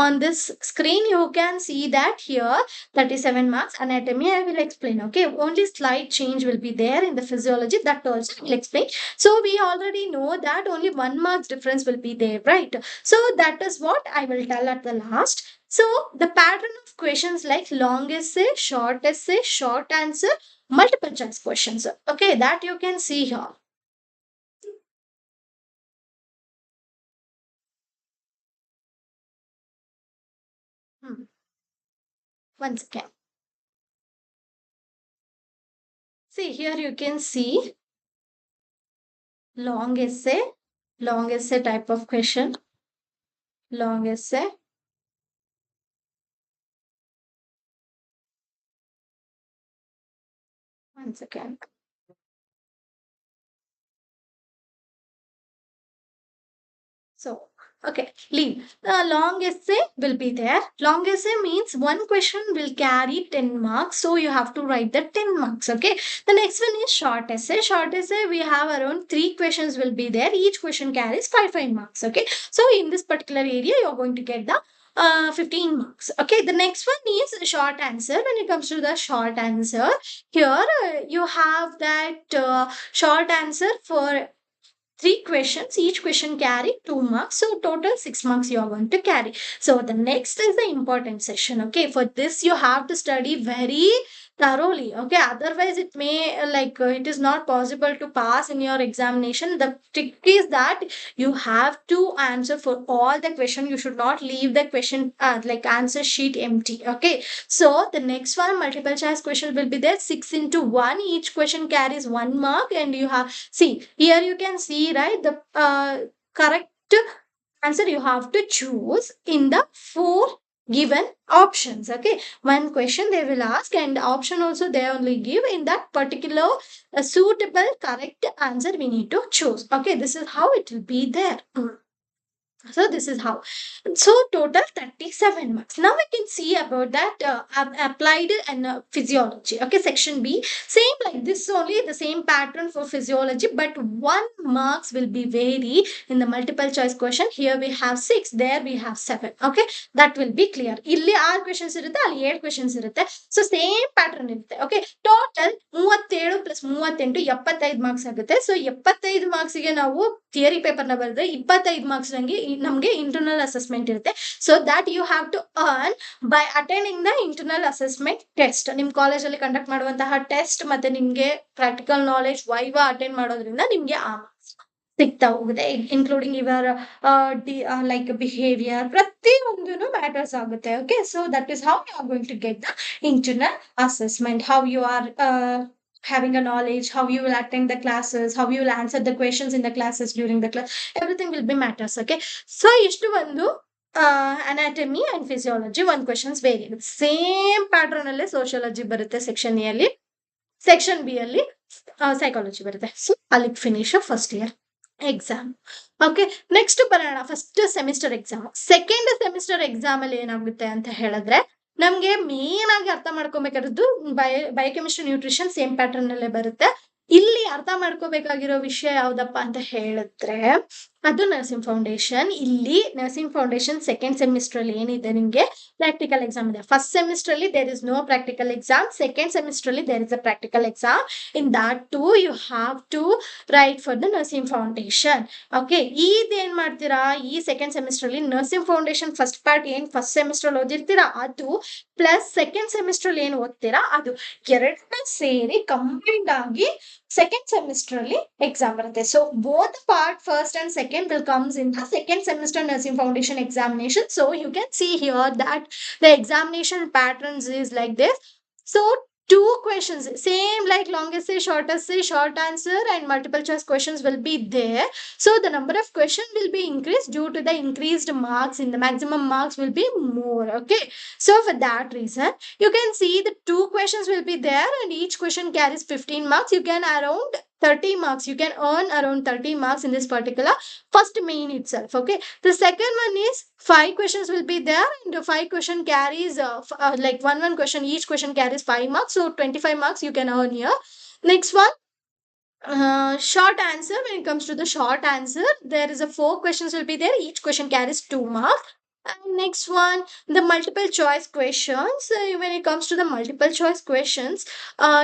on this screen. You can see that here 37 marks anatomy I will explain. Okay, only slight change will be there in the physiology, that also I will explain. So we already know that only 1 marks difference will be there, right? So that is what I will tell at the last. So the pattern of questions like long essay, short answer, multiple choice questions. Okay, that you can see here. Once again, see here you can see long essay type of question, long essay, One second. So, okay, leave. The long essay will be there. Long essay means one question will carry 10 marks. So, you have to write the 10 marks. Okay. The next one is short essay. Short essay, we have around 3 questions will be there. Each question carries 5 marks. Okay. So, in this particular area, you're going to get the 15 marks. Okay. The next one is short answer. When it comes to the short answer, here you have that short answer for 3 questions. Each question carry 2 marks. So total 6 marks you are going to carry. So the next is the important session. Okay. For this, you have to study very thoroughly. Okay. Otherwise, it may it is not possible to pass in your examination. The trick is that you have to answer for all the question. You should not leave the question answer sheet empty. Okay. So the next one, multiple choice question will be there. 6 into 1. Each question carries 1 mark, and you have see here you can see right the correct answer you have to choose in the 4 given options. Okay, one question they will ask, and option also they only give in that particular suitable correct answer we need to choose. Okay, this is how it will be there. So this is how. So total 37 marks. Now we can see about that applied and physiology. Okay, section B. Same like this only, the same pattern for physiology, but 1 marks will be vary in the multiple choice question. Here we have 6, there we have 7. Okay, that will be clear. ಇಲ್ಲಿ 6 questions ಇರುತ್ತೆ, ಅಲ್ಲಿ 7 questions ಇರುತ್ತೆ. So same pattern ಇರುತ್ತೆ. Okay, total 37 plus 38 75 marks ಆಗುತ್ತೆ. So 75 marks ಗೆ ನಾವು theory paper ನ ಬರೆದ್ರೆ 25 ಮಾರ್ಕ್ಸ್ ನಮಗೆ ಇಂಟರ್ನಲ್ ಅಸೆಸ್ಮೆಂಟ್ ಇರುತ್ತೆ. So that you have to earn by attending the internal assessment test. ನಿಮ್ ಕಾಲೇಜಲ್ಲಿ ಕಂಡಕ್ಟ್ ಮಾಡುವಂತಹ ಟೆಸ್ಟ್ ಮತ್ತೆ ನಿಮ್ಗೆ ಪ್ರಾಕ್ಟಿಕಲ್ ನಾಲೆಜ್ ವೈವಾ ಅಟೆಂಡ್ ಮಾಡೋದ್ರಿಂದ ನಿಮ್ಗೆ ಆ ಮಾರ್ಕ್ಸ್ ಸಿಗ್ತಾ ಹೋಗುತ್ತೆ. ಇನ್ಕ್ಲೂಡಿಂಗ್ ಇವರ್ ಬಿಹೇವಿಯರ್ ಪ್ರತಿಯೊಂದು ಮ್ಯಾಟರ್ಸ್ ಆಗುತ್ತೆ. Okay, so that is how you are going to get the internal assessment. How you are having a knowledge, how you will attend the classes, how you will answer the questions in the classes during the class, everything will be matters. Okay, so ishtu ಒಂದು anatomy and physiology 1 questions vary. Same pattern ಅಲ್ಲಿ sociology ಬರುತ್ತೆ section A ಅಲ್ಲಿ, section B ಅಲ್ಲಿ psychology ಬರುತ್ತೆ. So ಅಲ್ಲಿ finish first year exam. Okay, next ಬರೋಣ first semester exam. Second semester exam ಅಲ್ಲಿ ಏನಾಗುತ್ತೆ ಅಂತ ಹೇಳಿದ್ರೆ ನಮ್ಗೆ ಮೇನ್ ಆಗಿ ಅರ್ಥ ಮಾಡ್ಕೊಬೇಕಾದ್ದು ಬಯೋಕೆಮಿಸ್ಟ್ರಿ ನ್ಯೂಟ್ರಿಷನ್ ಸೇಮ್ ಪ್ಯಾಟರ್ನ್ ಅಲ್ಲೇ ಬರುತ್ತೆ. ಇಲ್ಲಿ ಅರ್ಥ ಮಾಡ್ಕೋಬೇಕಾಗಿರೋ ವಿಷಯ ಯಾವ್ದಪ್ಪ ಅಂತ ಹೇಳಿದ್ರೆ ಅದು ನರ್ಸಿಂಗ್ ಫೌಂಡೇಶನ್. ಇಲ್ಲಿ ನರ್ಸಿಂಗ್ ಫೌಂಡೇಶನ್ ಸೆಕೆಂಡ್ ಸೆಮಿಸ್ಟರ್ ಅಲ್ಲಿ ಏನಿದೆ ನಿಮ್ಗೆ ಪ್ರಾಕ್ಟಿಕಲ್ ಎಕ್ಸಾಮ್ ಇದೆ. ಫಸ್ಟ್ ಸೆಮಿಸ್ಟರ್ ಅಲ್ಲಿ there is no practical exam, second semester ಅಲ್ಲಿ there is a practical exam. In that too you have to write for the nursing foundation. Okay, ಇದೇನ್ ಮಾಡ್ತೀರಾ ಈ second semester ಅಲ್ಲಿ ನರ್ಸಿಂಗ್ ಫೌಂಡೇಶನ್ ಫಸ್ಟ್ ಪಾರ್ಟ್ ಏನ್ first semester ಓದಿರ್ತೀರಾ ಅದು plus second semester ಏನ್ ಓದ್ತೀರಾ ಅದು ಎರಡನ್ನ ಸೇರಿ ಕಂಬೈನ್ಡ್ ಆಗಿ ಸೆಕೆಂಡ್ ಸೆಮಿಸ್ಟರ್ ಅಲ್ಲಿ ಎಕ್ಸಾಮ್ ಬರುತ್ತೆ. So both part first and second will comes in the second semester nursing foundation examination. So you can see here that the examination patterns is like this. So 2 questions same like long essay, short essay, short answer and multiple choice questions will be there. So the number of questions will be increased due to the increased marks in the maximum marks will be more. Okay, so for that reason you can see the 2 questions will be there and each question carries 15 marks. You can around 30 marks, you can earn around 30 marks in this particular first main itself. Okay, the second one is 5 questions will be there and 5 question carries like one question, each question carries 5 marks, so 25 marks you can earn here. Next one, short answer. When it comes to the short answer there is a 4 questions will be there, each question carries 2 marks. And next one, the multiple choice questions. When it comes to the multiple choice questions,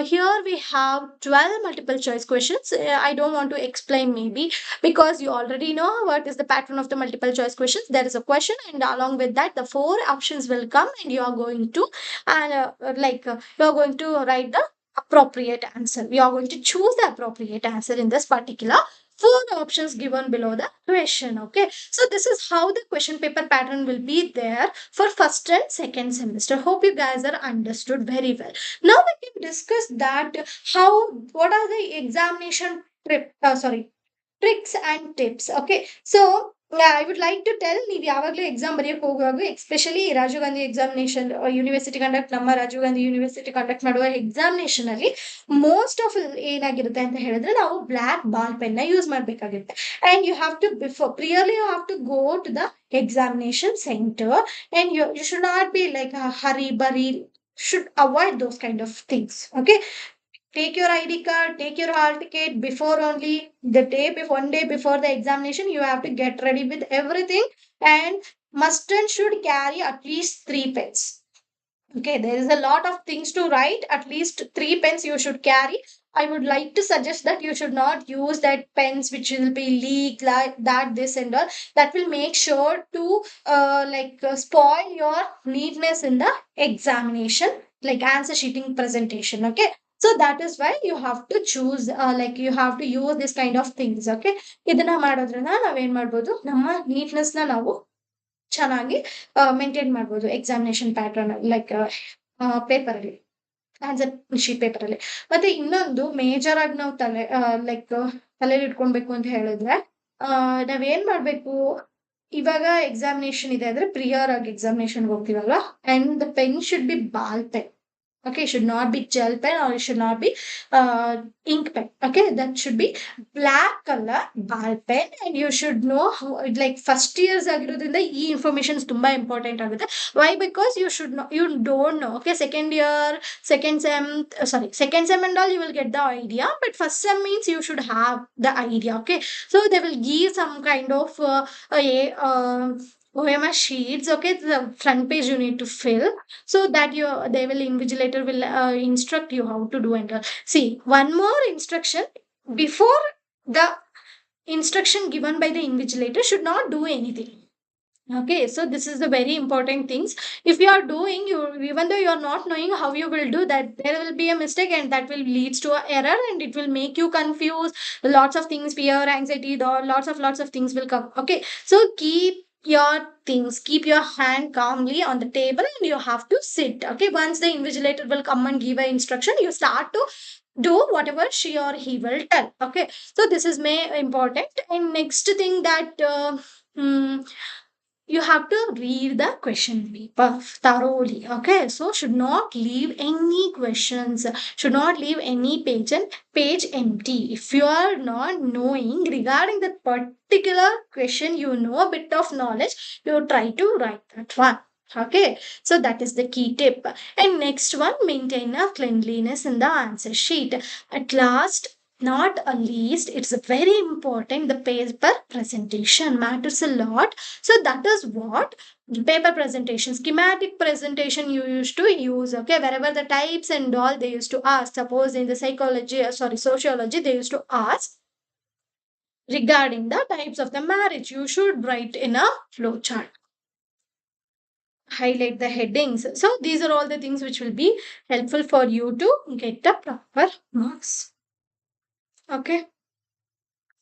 here we have 12 multiple choice questions. I don't want to explain maybe because you already know what is the pattern of the multiple choice questions. There is a question and along with that the 4 options will come and you are going to you are going to write the appropriate answer. We are going to choose the appropriate answer in this particular 4 options given below the question. Okay, so this is how the question paper pattern will be there for first and second semester. Hope you guys are understood very well. Now we can discuss that what are the examination tricks and tips. Okay, so I would like to tell, ನೀವು ಯಾವಾಗಲೂ exam ಬರೆಯಕ್ಕೆ ಹೋಗುವಾಗ, especially Rajiv Gandhi examination university conduct, ನಮ್ಮ Rajiv Gandhi university conduct ಮಾಡುವ examination ಅಲ್ಲಿ most of ಏನಾಗಿರುತ್ತೆ ಅಂತ ಹೇಳಿದ್ರೆ, ನಾವು ಬ್ಲಾಕ್ ಬಾಲ್ ಪೆನ್ ನ ಯೂಸ್ ಮಾಡಬೇಕಾಗುತ್ತೆ. And you have to before priorly you have to go to the examination center, and you should not be like a hurry burry, should avoid those kind of things. Okay, take your ID card, take your hall ticket before only the day before, 1 day before the examination. You have to get ready with everything, and must and should carry at least 3 pens. Okay, there is a lot of things to write. At least 3 pens you should carry. I would like to suggest that you should not use that pens which will be leaked like that, this and all. That will make sure to spoil your neatness in the examination, like answer sheeting presentation. Okay, so that is why you have to choose, you have to use this kind of things. Okay, ಇದನ್ನ ಮಾಡೋದ್ರಿಂದ ನಾವೇನ್ ಮಾಡ್ಬೋದು, ನಮ್ಮ neatness ನ ನಾವು ಚೆನ್ನಾಗಿ maintain ಮಾಡ್ಬೋದು examination pattern, like paper ಅಲ್ಲಿ, ಆನ್ಸರ್ ಶೀಟ್ ಪೇಪರ್ ಅಲ್ಲಿ. ಮತ್ತೆ ಇನ್ನೊಂದು ಮೇಜರ್ ಆಗಿ ನಾವು ತಲೆಯಲ್ಲಿ ಇಟ್ಕೊಳ್ಬೇಕು ಅಂತ ಹೇಳಿದ್ರೆ, ನಾವೇನ್ ಮಾಡ್ಬೇಕು, ಇವಾಗ ಎಕ್ಸಾಮಿನೇಷನ್ ಇದೆ ಅಂದ್ರೆ ಪ್ರಿಯರ್ ಆಗಿ ಎಕ್ಸಾಮಿನೇಷನ್ ಹೋಗ್ತೀವಲ್ವಾ, and the pen should be ball pen. Okay, it should not be gel pen, or it should not be ink pen. Okay, that should be black color ball pen. And you should know how, like first years ಆಗಿರೋದ್ರಿಂದ ಈ informations ತುಂಬಾ important ಆಗುತ್ತೆ. Why? Because you should know, you don't know. Okay, second year, second sem, second sem and all, you will get the idea, but first sem means you should have the idea. Okay, so they will give some kind of OMR sheets. Okay, the front page you need to fill, so that they will invigilator will instruct you how to do. And see, one more instruction before the instruction given by the invigilator, should not do anything. Okay, so this is the very important things. If you are doing, you, even though you are not knowing how you will do that, there will be a mistake, and that will leads to a error, and it will make you confused. Lots of things, fear, anxiety, lots of things will come. Okay, so keep your hand calmly on the table, and you have to sit. Okay, once the invigilator will come and give an instruction, you start to do whatever she or he will tell. Okay, so this is may important. And next thing that hmm, you have to read the question paper thoroughly. Okay, so should not leave any questions, should not leave any page empty. If you are not knowing regarding that particular question, you know a bit of knowledge, you try to write that one. Okay, so that is the key tip. And next one, maintain a cleanliness in the answer sheet. At last, not a least, it's very important, the paper presentation matters a lot. So that is what paper presentation, schematic presentation you used to use. Okay, wherever the types and all they used to ask, suppose in the sociology, they used to ask regarding the types of the marriage, you should write in a flow chart, highlight the headings. So these are all the things which will be helpful for you to get the proper marks. Okay,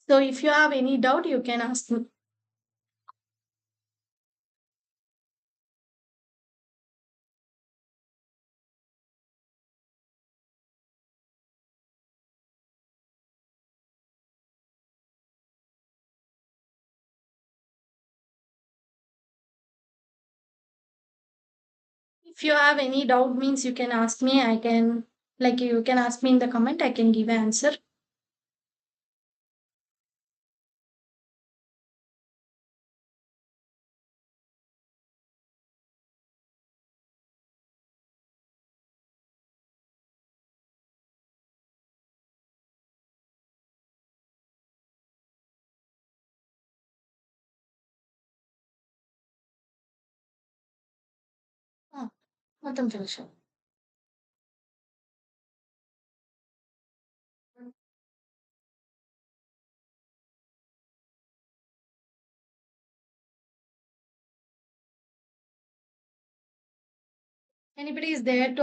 so if you have any doubt, you can ask me. If you have any doubt, means you can ask me. I can, like, you can ask me in the comment. I can give an answer. Ah, మొత్తం తెలుసు. Anybody is there to